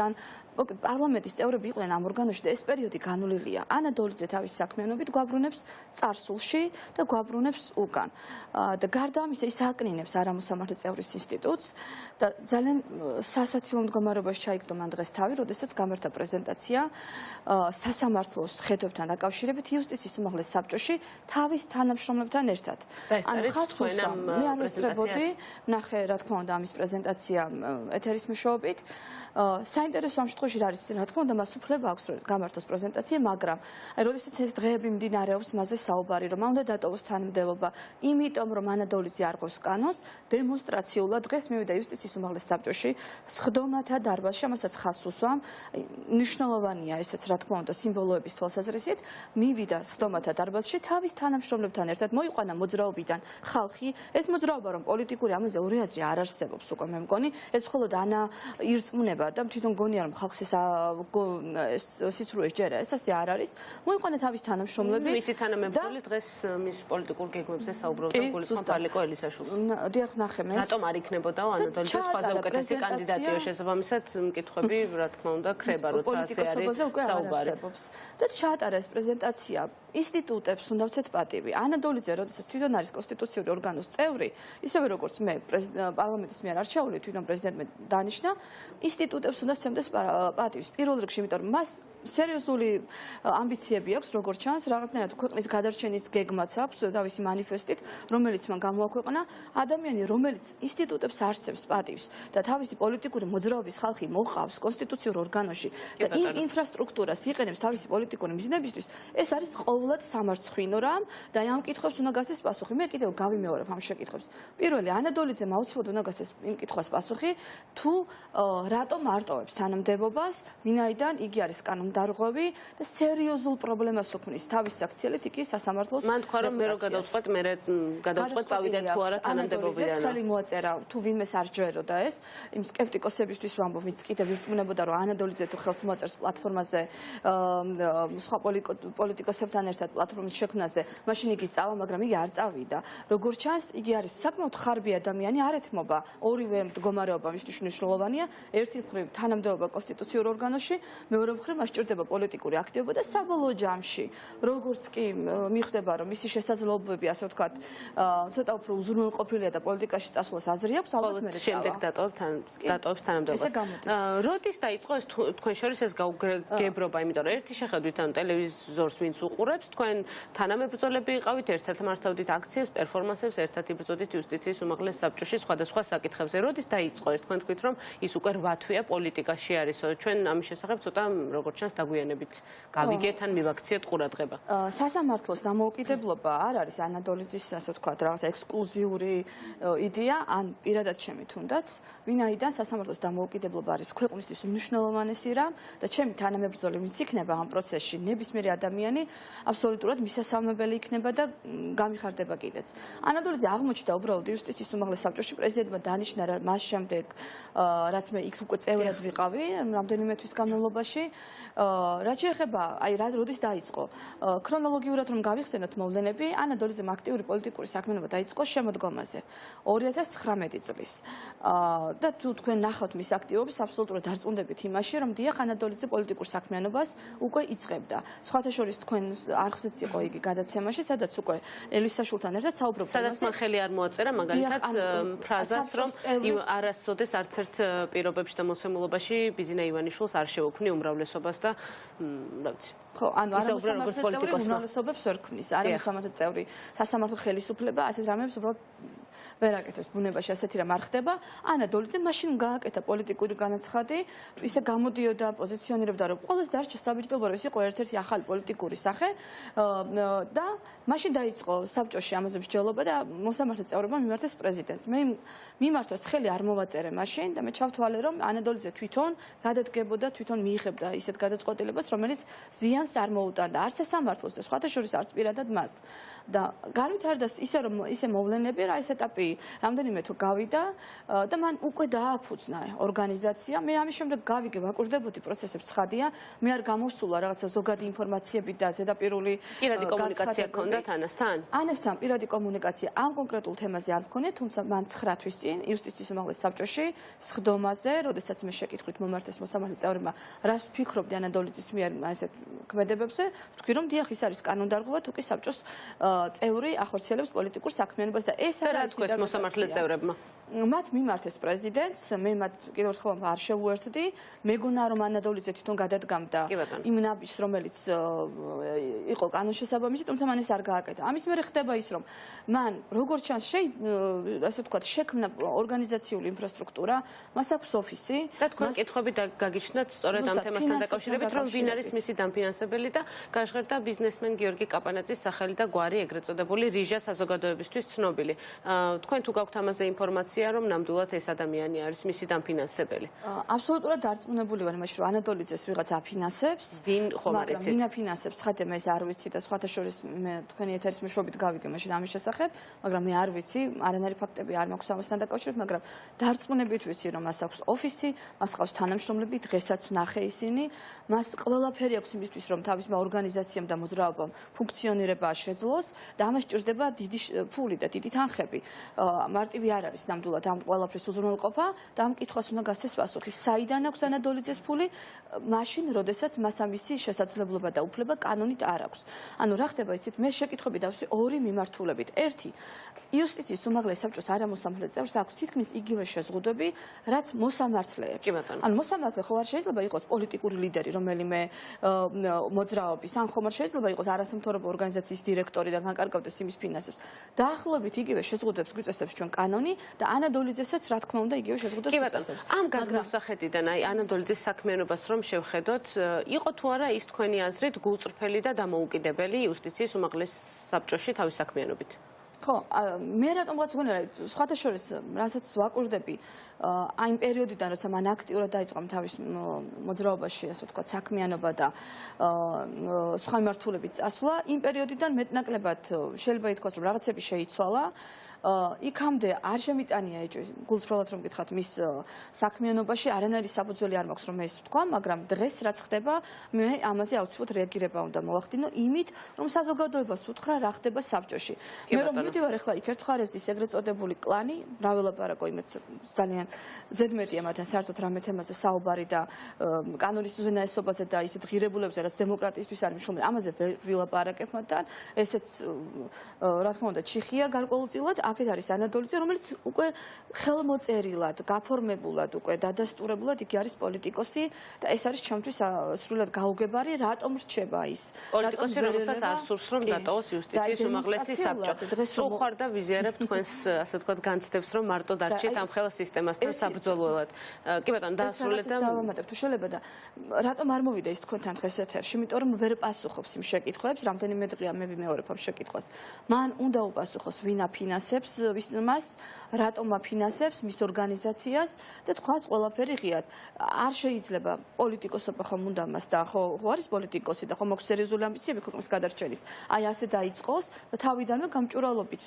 პარლამენტის წევრები იყვნენ ამ ორგანოში და ეს პერიოდი განვლილია. ანადოლიძე თავის საქმიანობით გვაბრუნებს წარსულში და გვაბრუნებს უკან. და გარდა ამისა ის აკნინებს არამოსამართლე წევრის ინსტიტუტს და ძალიან სასაცილო მდგომარეობაში ჩაიგდო მან დღეს თავი, როდესაც გამართა პრეზენტაცია სასამართლოს ხედვებთან დაკავშირებით იუსტიციის უმაღლეს საბჭოში თავის თანამშრომლებთან ერთად. მე არ ვესწრებოდი, ნახე რა თქმა უნდა ამის პრეზენტაცია ეთერის მეშვეობით. საინტერესო ამ შემთხვევაში რა არის, რა თქმა უნდა მას უფლება აქვს რომ გამართოს პრეზენტაცია, მაგრამ აი როდესაც ეს დღეები მიმდინარეობს, მასზე საუბარი რომ უნდა დატოვოს თანამდებობა, იმიტომ რომ ანადოლიძე არ ყოფს კანონს, დემონსტრაციულად დღეს მივიდა იუსტიციის უმაღლეს საბჭოში, სხდომათა დარბაზში, ამასაც ხაზს უსვამ, მნიშვნელოვანია ესეც რა თქმა უნდა სიმბოლოების თვალსაზრისით, მივიდა სხდომათა დარბაზში თავის თანამშრომლებთან ერთად, მოიყვანა მოძრაობიდან ხალხი, ეს მოძრაობა რომ პოლიტიკური ამაზე ორი აზრი არ არსებობს უკვე მე მგონი, ეს მხოლოდ ანა ირწმუნება და თვითონ გონია რომ ხალხს ეს სიცრუე ჯერა, ეს ასე არ არის. მოიყვანა თავის თანამშრომლები. მისი თანამებრძოლი დღეს მის პოლიტიკურ გეგმებზე საუბრობდა გულისხმობ პალიკო ელისაშვილს. დიახ, ნახე მე. რატომ არ იქნებოდა ანადოლიძეს ყველაზე უკეთესი კანდიდატია შესაბამისად მკითხები, რა თქმა უნდა, ქრება, როცა ასე არის საუბარი. და ჩაატარა ეს პრეზენტაცია. ინსტიტუტებს უნდა ვცეთ პატივი. ანადოლიძე, როდესაც თვითონ არის კონსტიტუციური ორგანოს წევრი, ისევე როგორც მე პარლამენტის მიერ არჩეული თვითონ პრეზიდენტმა დანიშნა, ინსტიტუტებს უნდა სცემდეს პატივს. პირველ რიგში, იმიტომ რომ მას სერიოზული ამბიციები აქვს, როგორც ჩანს, რაღაცნაირად ქვეყნის გადარჩენის გეგმაც აქვს თავისი მანიფესტით, რომელიც მან გამოაქვეყნა. ადამიანი, რომელიც ინსტიტუტებს არცევს პატივს და თავისი პოლიტიკური მოძრაობის ხალხი მოყავს კონსტიტუციურ ორგანოში და იმ ინფრასტრუქტურას იყენებს თავისი პოლიტიკური მიზნებისთვის, ეს არის ყოველად სამარცხვინო რამ და ამ კითხვებს უნდა გასცეს პასუხი. მე კიდევ გავიმეორებ ამ შეკითხვებს. პირველი, ანადოლიძემ აუცილებლად უნდა გასცეს იმ კითხვას პასუხი, თუ რატომ არტოვებს თანამდებობას, ვინაიდან იგი არის კანონდარღვევი და სერიოზულ პრობლემას უქმნის თავის საქციელით იგი სასამართლოს. მან თქვა რომ მე რო გადავწყვეტ, მე გადავწყვეტ წავიდე თუ არა თანამდებობიდან. ხელი მოაწერა თუ ვინმეს არ ჯეროდა ეს, იმ სკეპტიკოსებისთვის ვამბობ, ვინც კიდევ ვირწმუნებოდა რომ ანადოლიძე თუ ხელს მოაწერს პლატფორმაზე სხვა პოლიტიკოსებთან ერთად პლატფორმის შექმნაზე, მაშინ იგი წავა, მაგრამ იგი არ წავიდა. როგორც ჩანს, იგი არის საკმაოდ ხარბი ადამიანი, არ ეთმობა ორივე მდგომარეობა მისთვის მნიშვნელოვანია. ერთი მხრივ თანამდებობა კონსტიტუციურ ორგანოში, მეორე მხრივ მას ჭირდება პოლიტიკური აქტივობა და საბოლოო ჯამში, როგორც კი მიხვდება, რომ მისი შესაძლებლობები, ასე ვთქვათ, ცოტა უფრო უზრუნველყოფილია და პოლიტიკაში წასვლას აზრი აქვს, ალბათ მე შემდეგ დატოვებს თანამდებობას. როდის დაიწყო ეს თქვენ შორის ეს გაუგებრობა, იმიტომ რომ ერთი შეხედვით ან ტელევიზორს ვინც უყურებთ, წევრებს, თქვენ თანამებრძოლები იყავით, ერთად მართავდით აქციებს, პერფორმანსებს, ერთად იბრძოდით იუსტიციის უმაღლეს საბჭოში სხვადასხვა საკითხებზე. როდის დაიწყო ეს თქვენ თქვით, რომ ის უკვე 8 თვეა პოლიტიკაში არისო? ჩვენ ამის შესახებ ცოტა როგორც ჩანს დაგვიანებით გავიგეთ ან მივაქციეთ ყურადღება. სასამართლოს დამოუკიდებლობა არ არის ანადოლიძის, ასე ვთქვათ, რაღაც ექსკლუზიური იდეა, ან პირადად ჩემი თუნდაც, ვინაიდან სასამართლოს დამოუკიდებლობა არის ქვეყნისთვის მნიშვნელოვანესი რამ და ჩემი თანამებრძოლი ვინც იქნება ამ პროცესში, ნებისმიერი ადამიანი აბსოლუტურად მისასალმებელი იქნება და გამიხარდება კიდეც. ანადოლიძე აღმოჩნდა უბრალოდ იუსტიციის უმაღლეს საბჭოში, პრეზიდენტმა დანიშნა მას შემდეგ, რაც მე იქ უკვე წევრად ვიყავი, რამდენიმე თვის განმავლობაში. რაც შეეხება, როდის დაიწყო? ქრონოლოგიურად რომ გავიხსენოთ მოვლენები, ანადოლიძემ აქტიური პოლიტიკური საქმიანობა დაიწყო შემოდგომაზე 2019 წლის. და თუ თქვენ ნახავთ მის აქტივობას, აბსოლუტურად დარწმუნდებით იმაში, რომ დიახ, ანადოლიძე პოლიტიკურ საქმიანობას უკვე იწყებდა. სხვათა შორის თქვენ არხზეც იყო იგი გადაცემაში, სადაც უკვე ელისაშვილთან ერთად საუბრობდა. სადაც მან ხელი არ მოაწერა მაგალითად ფრაზას, რომ არასოდეს არც ერთ პირობებში და მოსემულობაში ბიძინა ივანიშვილს არ შეუქმნი უმრავლესობას და რა ვიცი. ხო, ანუ არამოსამართლე წევრი უმრავლესობებს ვერ ქმნის. არამოსამართლე წევრი სასამართლო ხელისუფლება ასეთ რამებს უბრალოდ ვერ აკეთებს ბუნებაში, ასეთი რამ არ ხდება. ანადოლიძე მაშინ გააკეთა პოლიტიკური განაცხადი, ისე გამოდიოდა, პოზიციონირებდა, რომ ყველას დარჩა სტაბილურობა, რომ ეს იყო ერთ-ერთი ახალი პოლიტიკური სახე და მაშინ დაიწყო საბჭოში ამაზე მსჯელობა და მოსამართლე წევრებმა მიმართეს პრეზიდენტს. მე მიმართოს ხელი არ მოვაწერე მაშინ და მე ჩავთვალე, რომ ანადოლიძე თვითონ გადადგებოდა, თვითონ მიიღებდა ისეთ გადაწყვეტილებას, რომელიც ზიანს არ მოუტანდა არც სასამართლოს და სხვათა შორის არც პირადად მას. და განვითარდა ისე მოვლენები, რა ეს ეტაპი რამდენიმე თუ გავიდა და მან უკვე დააფუძნა ორგანიზაცია. მე ამის შემდეგ გავიგე, ვაკურდებოდი პროცესებს ცხადია, მე არ გამოსულა რაღაცა ზოგადი ინფორმაციები და ზედაპირული პირადი კომუნიკაცია ჰქონდათ ანასთან? ანასთან პირადი კომუნიკაცია ამ კონკრეტულ თემაზე არ მქონია, თუმცა მან 9 თვის წინ იუსტიციის უმაღლეს საბჭოში სხდომაზე, როდესაც მე შეკითხვით მომართეს მოსამართლე წევრებმა, რას ვფიქრობდი ანადოლიძის მიერ ასეთ ქმედებებზე, ვთქვი, რომ დიახ, ის არის კანონდარღვევა, თუ კი საბჭოს წევრი ახორციელებს პოლიტიკურ საქმიანობას და ეს არის თქვენს მოსამართლე წევრებმა. მათ მიმართეს პრეზიდენტს, მე მათ კიდევ ერთხელ არ შევუერთდი, მეგონა რომ ანადოლიძე თვითონ გადადგამდა იმ ნაბიჯს, რომელიც იყო კანონშესაბამისი, თუმცა მან ეს არ გააკეთა. ამის მერე ხდება ის, რომ მან როგორც ჩანს, ასე ვთქვათ, შექმნა ორგანიზაციული ინფრასტრუქტურა, მას აქვს ოფისი და თქვენ კითხვები გაგიჩნდათ სწორედ ამ თემასთან დაკავშირებით, რომ ვინ არის მისი დამფინანსებელი და გაჟღერდა ბიზნესმენ გიორგი კაპანაძის სახელი და გვარი, ეგრეთ წოდებული რიჟა საზოგადოებისთვის ცნობილი. თქვენ თუ გაქვთ ამაზე ინფორმაცია, რომ ნამდვილად ეს ადამიანი არის მისი დამფინანსებელი? აბსოლუტურად დარწმუნებული ვარ იმაში, რომ ანადოლიძეს ვიღაც აფინანსებს. ვინ ხომ არ იცით? ვინ აფინანსებს? ხათე მე ეს არ ვიცი და სხვათა შორის მე თქვენი ეთერის მეშვეობით გავიგე მაშინ ამის შესახებ, მაგრამ მე არ ვიცი, არანაირი ფაქტები არ მაქვს ამასთან დაკავშირებით, მაგრამ დარწმუნებით ვიცი, რომ მას აქვს ოფისი, მას ყავს თანამშრომლები, დღესაც ნახე ისინი, მას ყველაფერი აქვს იმისთვის, რომ თავისმა ორგანიზაციამ და მოძრაობამ ფუნქციონირება შეძლოს და ამას სჭირდება დიდი ფული და დიდი თანხები. მარტივი არ არის ნამდვილად ამ ყველაფრის უზრუნველყოფა და ამ კითხვას უნდა გასცეს პასუხი. საიდან აქვს ანადოლიძეს ფული? მაშინ, როდესაც მას ამისი შესაძლებლობა და უფლება კანონით არ აქვს. ანუ რა ხდება იცით, მე შეკითხვები დავსვი ორი მიმართულებით. ერთი, იუსტიციის უმაღლეს საბჭოს არამოსამართლე წევრს აქვს თითქმის იგივე შეზღუდვები, რაც მოსამართლეებს. ანუ მოსამართლე ხო არ შეიძლება იყოს პოლიტიკური ლიდერი, რომელიმე მოძრაობის, ან ხომ არ შეიძლება იყოს არასამთავრობო ორგანიზაციის დირექტორი და განკარგავდეს იმის ფინანსებს. დაახლოებით იგივე შეზღუდვებს გვიწევს ჩვენ კანონი და ანადოლიძესაც რა თქმა უნდა იგივე შეზღუდვებს გვიწევს. ამ გადმოსახედიდან ანადოლიძის საქმიანობას რომ შევხედოთ, იყო თუ არა ის თქვენი აზრით გულწრფელი და დამოუკიდებელი იუსტიციის უმაღლეს საბჭოში თავის საქმიანობით? ხო, მე რატომღაც ვგონია, სხვათა შორის, რასაც ვაკურდები, აი იმ პერიოდიდან, როცა მან აქტიურად დაიწყო თავის მოძრაობაში, ასე ვთქვათ, საქმიანობა და სხვა მიმართულებით წასვლა, იმ პერიოდიდან მეტნაკლებად შეიძლება ითქვას, რომ რაღაცები შეიცვალა. იქამდე არ შემიტანია ეჭვი, გულწრფელად რომ გითხრათ, მის საქმიანობაში არანაირი საფუძველი არ მაქვს, რომ ეს ვთქვა, მაგრამ დღეს რაც ხდება, მე ამაზე აუცილებლად რეაგირება უნდა მოვახდინო იმით, რომ საზოგადოებას უთხრა რა ხდება საბჭოში. მე რომ მივდივარ ახლა იქ ერთ მხარეს ის ეგრეთ წოდებული კლანი, რა ველაპარაკო იმით ძალიან ზედმეტია მათთან საერთოდ რამე თემაზე საუბარი და კანონის უზენაესობაზე და ისეთ ღირებულებებზე, რაც დემოკრატიისთვის არის მნიშვნელოვანი. ამაზე ვილაპარაკებ მათთან. ესეც რა თქმა უნდა ჩიხია გარკვეულწილად, აქეთ არის ანადოლიძე, რომელიც უკვე ხელმოწერილად, გაფორმებულად, უკვე დადასტურებულად იგი არის პოლიტიკოსი და ეს არის ჩემთვის სრულად გაუგებარი, რატომ რჩება ის. პოლიტიკოსი, რომელსაც არ სურს რომ დატოვოს იუსტიციის უმაღლესი საბჭო. სულ ხარ და ვიზიარებ თქვენს, ასე ვთქვათ, განცდებს, რომ მარტო დარჩეთ ამ ხელა სისტემასთან საბრძოლველად. კი ბატონო, დაასრულეთ და დავამატებ თუ შეიძლება და რატომ არ მოვიდა ის თქვენთან დღეს ეთერში? იმიტომ რომ ვერ პასუხობს იმ შეკითხვებს, რამდენიმე დღეა მე ვიმეორებ ამ შეკითხვას. მან უნდა უპასუხოს, ვინ აფინანსებს მას, რატომ აფინანსებს მის ორგანიზაციას და თქვას ყველაფერი ღიად. არ შეიძლება პოლიტიკოსობა ხომ უნდა მას და ხო არის პოლიტიკოსი და ხო მაქვს სერიოზული ამბიციები ქვეყნის გადარჩენის. აი ასე დაიწყოს და თავიდანვე გამჭვირვალობით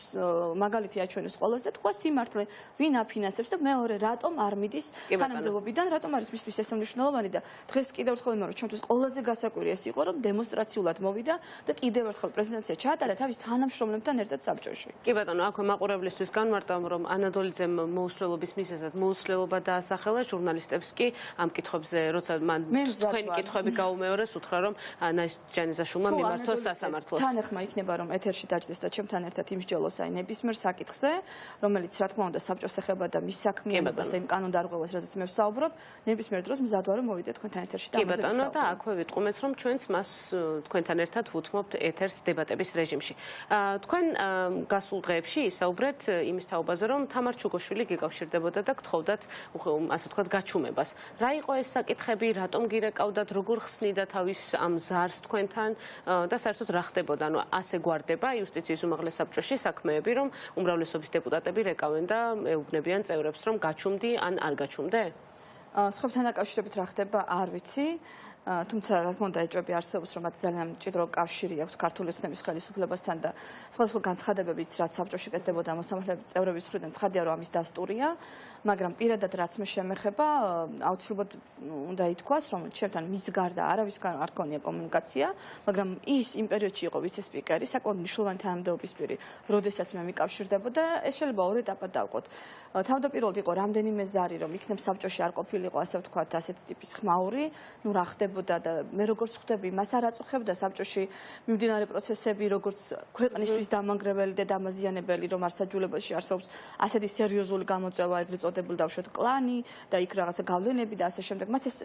მაგალითი აჩვენოს ყველას და თქვა სიმართლე, ვინ აფინანსებს და მეორე რატომ არ მიდის თანამდებობიდან, რატომ არის მისთვის ეს მნიშვნელოვანი და დღეს კიდევ ერთხელ ვიმეორებ, ჩემთვის ყველაზე გასაკვირი ეს იყო, რომ დემონსტრაციულად მოვიდა და კიდევ ერთხელ პრეზიდენტია ჩაატარა თავის თანამშრომლებთან ერთად საბჭოში. კი ბატონო, აქვე მაყურებლისთვის განმარტავ, რომ ანადოლიძემ მოუსვლელობის მიზეზად მოუსვლელობა დაასახელა ჟურნალისტებს კი ამ კითხვებზე, როცა მან თქვენი კითხვები გაუმეორეს, უთხრა, რომ ნაის ჯანეზაშვილმა მიმართოს სასამართლოს. თანახმა იქნება, რომ ეთერში დაჯდეს და ჩემთან ერთად იმსჯელოს აი ნებისმიერ საკითხზე, რომელიც რა თქმა უნდა საბჭოს ეხება და მის საქმიანობას და იმ კანონდარღვევას, რაზეც მე ვსაუბრობ, ნებისმიერ დროს მზად ვარ, რომ მოვიდე თქვენთან ეთერში და კი ბატონო, და აქვე ვიტყუმეთ, რომ ჩვენც მას თქვენთან ერთად ვუთმობთ ეთერს დებატების რეჟიმში. თქვენ გასულ დღეებში ისაუბრეთ იმის თაობაზე, რომ თამარ ჩუგოშვილი გეკავშირდებოდა და გთხოვდათ, ასე ვთქვათ, გაჩუმებას. რა იყო ეს საკითხები, რატომ გირეკავდათ, როგორ ხსნიდა თავის ამ ზარს თქვენთან და საერთოდ რა ხდებოდა? ანუ ასე გვარდება იუსტიციის უმაღლეს საბჭოში საქმეები, რომ უმრავლესობის დეპუტატები რეკავენ და ეუბნებიან წევრებს, რომ გაჩუმდი ან არ გაჩუმდე? სხვებთან დაკავშირებით რა ხდება, არ ვიცი. თუმცა რა თქმა უნდა ეჭვები არსებობს, რომ მათ ძალიან მჭიდრო კავშირი აქვს ქართული ოცნების ხელისუფლებასთან და სხვადასხვა განცხადებებიც რაც საბჭოში კეთდებოდა მოსამართლეების წევრების მხრიდან ცხადია, რომ ამის დასტურია, მაგრამ პირადად რაც მე შემეხება, აუცილებლად უნდა ითქვას, რომ ჩემთან მის გარდა არავისგან არ ქონია კომუნიკაცია, მაგრამ ის იმ პერიოდში იყო ვიცე-სპიკერი, საკმაოდ მნიშვნელოვანი თანამდებობის პირი, როდესაც მე მიკავშირდებოდა, ეს შეიძლება ორ ეტაპად დავყოთ. თავდაპირველად იყო რამდენიმე ზარი, რომ იქნებ საბჭოში არ ყოფილიყო, ასე ვთქვათ, ასეთი ტიპის ხმაური, ნუ რა ხდებოდა და მე როგორც ხვდები, მას არ აწუხებდა საბჭოში მიმდინარე პროცესები, როგორც ქვეყნისთვის დამანგრეველი და დამაზიანებელი, რომ არსაჯულებაში არსებობს ასეთი სერიოზული გამოწვევა, ეგრეთ წოდებული დავუშვათ კლანი და იქ რაღაცა გავლენები და ასე შემდეგ. მას ეს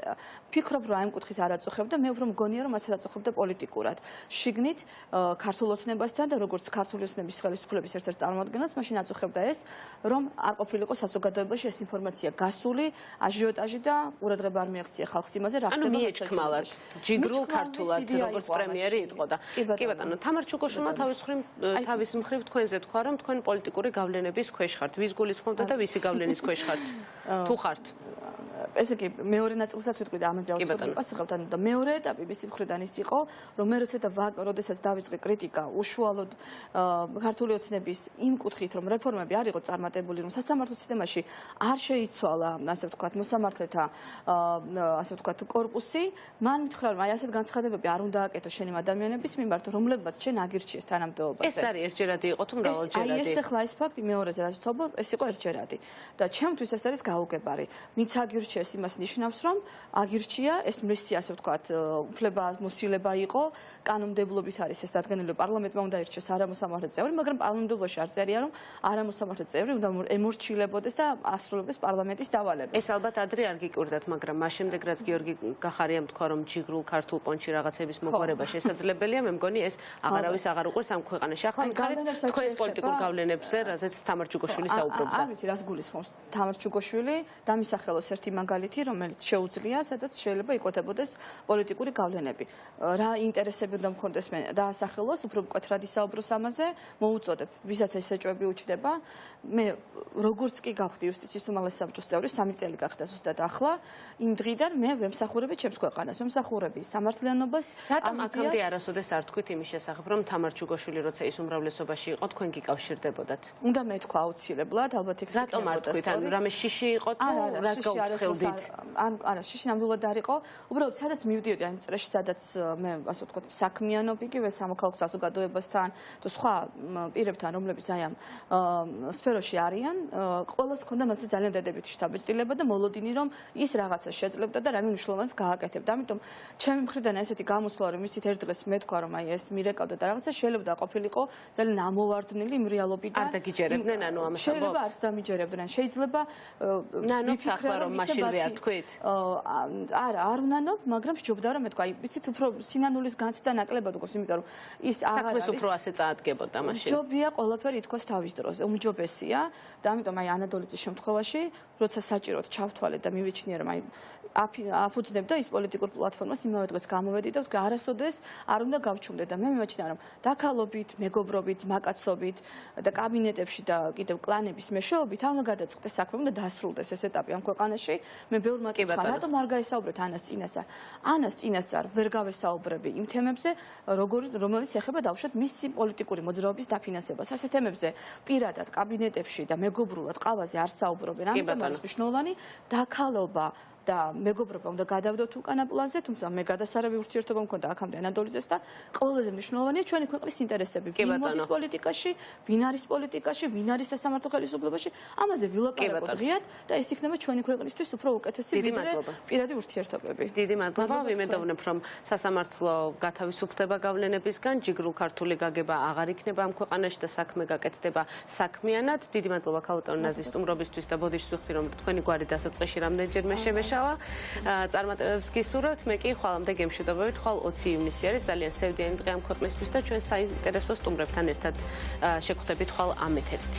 ფიქრობ, რომ აი ამ კუთხით არ აწუხებდა, მე უფრო მგონია, რომ მასაც აწუხებდა პოლიტიკურად. შიგნით ქართულ ოცნებასთან და როგორც ქართული ოცნების ხელისუფლების ერთ-ერთ წარმოადგენელს, მაშინ აწუხებდა ეს, რომ არ ყოფილიყო საზოგადოებაში ეს ინფორმაცია გასული, აჟიოტაჟი და ყურადღება არ მიაქცია ხალხს იმაზე, რა ხდება მიეჩქმალად ჯიგრულ ქართულად, როგორც პრემიერი იყო და კი ბატონო, თამარ ჩუგოშვილმა თავის მხრივ თქვენზე თქვა, რომ თქვენ პოლიტიკური გავლენების ქვეშ ხართ. ვის გულისხმობდა და ვისი გავლენის ქვეშ ხართ? თუ ხართ? ესე იგი მეორე ნაწილსაც ვიტყვი და ამაზე აუცილებლად ვიპასუხებ და მეორე ეტაპი მისი მხრიდან ის იყო, რომ მე როდესაც დავიწყე კრიტიკა უშუალოდ ქართული ოცნების იმ კუთხით, რომ რეფორმები არ იყო წარმატებული, რომ სასამართლო სისტემაში არ შეიცვალა, ასე ვთქვათ, მოსამართლეთა ასე ვთქვათ, კორპუსი, მან მითხრა, რომ აი ასეთ განცხადებები არ უნდა აკეთო შენი ადამიანების მიმართ, რომლებმაც შენ აგირჩიეს თანამდებობაზე. ეს არის ერთჯერადი იყო თუ მრავალჯერადი? აი ეს ახლა ეს ფაქტი მეორეზე რაც ვთქვი, ეს იყო ერთჯერადი და ჩემთვის ეს არის გაუგებარი. ვინც აგირჩიეს იმას ნიშნავს, რომ აგირჩია, ეს მრისი ასე ვთქვათ, უფლება მოსილება იყო, კანონმდებლობით არის ეს დადგენილი, პარლამენტმა უნდა ირჩიოს არამოსამართლე წევრი, მაგრამ პარლამენტობაში არ წერია, რომ არამოსამართლე წევრი უნდა ემორჩილებოდეს და ასრულებდეს პარლამენტის დავალებას. ეს ალბათ ადრე არ გიკვირდათ, მაგრამ მას შემდეგ რაც გიორგი გახარიამ თქვა, რომ ჯიგრულ ქართულ პონჩი რაღაცების მოგვარება შესაძლებელია, მე მგონი ეს აღარავის აღარ უყურს ამ ქვეყანაში. ახლა მითხარით თქვენს პოლიტიკურ გავლენებზე, რაზეც თამარ ჩუგოშვილი საუბრობდა. არ ვიცი, რას გულისხმობს თამარ ჩუგოშვილი, დამისახელოს ერთი მაგალითი, რომელიც შეუძლია, სადაც შეიძლება იკვეთებოდეს პოლიტიკური გავლენები. რა ინტერესები უნდა მქონდეს მე დაასახელოს, უფრო მკვეთრად ისაუბროს ამაზე, მოუწოდებ, ვისაც ეს ეჭვები უჩნდება. მე როგორც კი გავხდი იუსტიციის უმაღლეს საბჭოს წევრი, 3 წელი გახდა ზუსტად ახლა, იმ დღიდან მე ვემსახურები ჩემს ქვეყანას, ვემსახურები სამართლიანობას. რატომ აქამდე არასოდეს არ თქვით იმის შესახებ, რომ თამარ ჩუგოშვილი როცა ის უმრავლესობაში იყო, თქვენ გიკავშირდებოდათ? უნდა მეთქვა აუცილებლად, ალბათ იქ რატომ არ თქვით? ანუ რამე შიში იყო თუ რას გაუფრთხილდა არა, შიში ნამდვილად არ იყო. უბრალოდ სადაც მივდიოდი, აი წრეში, სადაც მე ასე ვთქვათ, საქმიანობ იგივე სამოქალაქო საზოგადოებასთან, თუ სხვა პირებთან, რომლებიც აი ამ სფეროში არიან, ყველას ჰქონდა მასე ძალიან დადებითი შთაბეჭდილება და მოლოდინი, რომ ის რაღაცას შეძლებდა და რამე მნიშვნელოვანს გააკეთებდა. ამიტომ ჩემი მხრიდან ესეთი გამოსვლა, რომ იცით ერთ დღეს მე თქვა, რომ აი ეს მირეკავდა და რაღაცა შეიძლება ყოფილიყო ძალიან ამოვარდნილი იმ რეალობიდან. არ დაგიჯერებდნენ, ანუ ამას შეიძლება არც დამიჯერებდნენ. შეიძლება ნანობთ ახლა რომ მაშინ ვარ თქვით? არა, არ ვნანობ, მაგრამ სჯობდა რომ მე თქვა, აი, ვიცით, უფრო სინანულის განცდა ნაკლებად უყოს, იმიტომ რომ ის აღარ არის. საქმეს უფრო ასე წაადგებოდა მაშინ. ჯობია ყველაფერი ითქოს თავის დროზე, უმჯობესია და ამიტომ აი ანადოლიძის შემთხვევაში, როცა საჭიროდ ჩავთვალე და მივიჩნია რომ აი აფუძნებდა ის პოლიტიკურ პლატფორმას, იმავე დღეს გამოვედი და ვთქვი, არასოდეს არ უნდა გავჩუმდე და მე მივაჩნია რომ დაქალობით, მეგობრობით, მაკაცობით და კაბინეტებში და კიდევ კლანების მეშვეობით არ უნდა გადაწყდეს საქმე, უნდა დასრულდეს ეს ეტაპი ამ ქვეყანაში. მე ბევრ მაკითხა, რატომ არ გაესაუბრეთ ანას წინასწარ? ანას წინასწარ ვერ გავესაუბრები იმ თემებზე, რომელიც ეხება დავუშვათ მისი პოლიტიკური მოძრაობის დაფინანსებას. ასეთ თემებზე პირადად კაბინეტებში და მეგობრულად ყავაზე არ საუბრობენ. ამიტომ არის მნიშვნელოვანი დაქალობა და მეგობრობა უნდა გადავდოთ უკანა პლანზე, თუმცა მე გადასარევი ურთიერთობა მქონდა აქამდე ანადოლიძესთან. ყველაზე მნიშვნელოვანია ჩვენი ქვეყნის ინტერესები. ვინ მოდის პოლიტიკაში, ვინ არის პოლიტიკაში, ვინ არის სასამართლო ხელისუფლებაში, ამაზე ვილაპარაკოთ ღიად და ეს იქნება ჩვენი ქვეყნისთვის უფრო უკეთესი ვიდრე პირადი ურთიერთობები. დიდი მადლობა. ვიმედოვნებ, რომ სასამართლო გათავისუფლდება გავლენებისგან, ჯიგრულ ქართული გაგება აღარ იქნება ამ ქვეყანაში და საქმე გაკეთდება საქმიანად. დიდი მადლობა ქალბატონ ნაზის სტუმრობისთვის და ბოდიშს ვიხდი, რომ თქვენი გვარი დასაწყისში რამდენჯერმე შემეშალა. წარმატებებს გისურვებთ. მე კი ხვალამდე გემშვიდობებით. ხვალ 20 ივნისი არის ძალიან სევდიანი დღე ამ ქვეყნისთვის და ჩვენ საინტერესო სტუმრებთან ერთად შეგხვდებით ხვალ ამ ეთერით.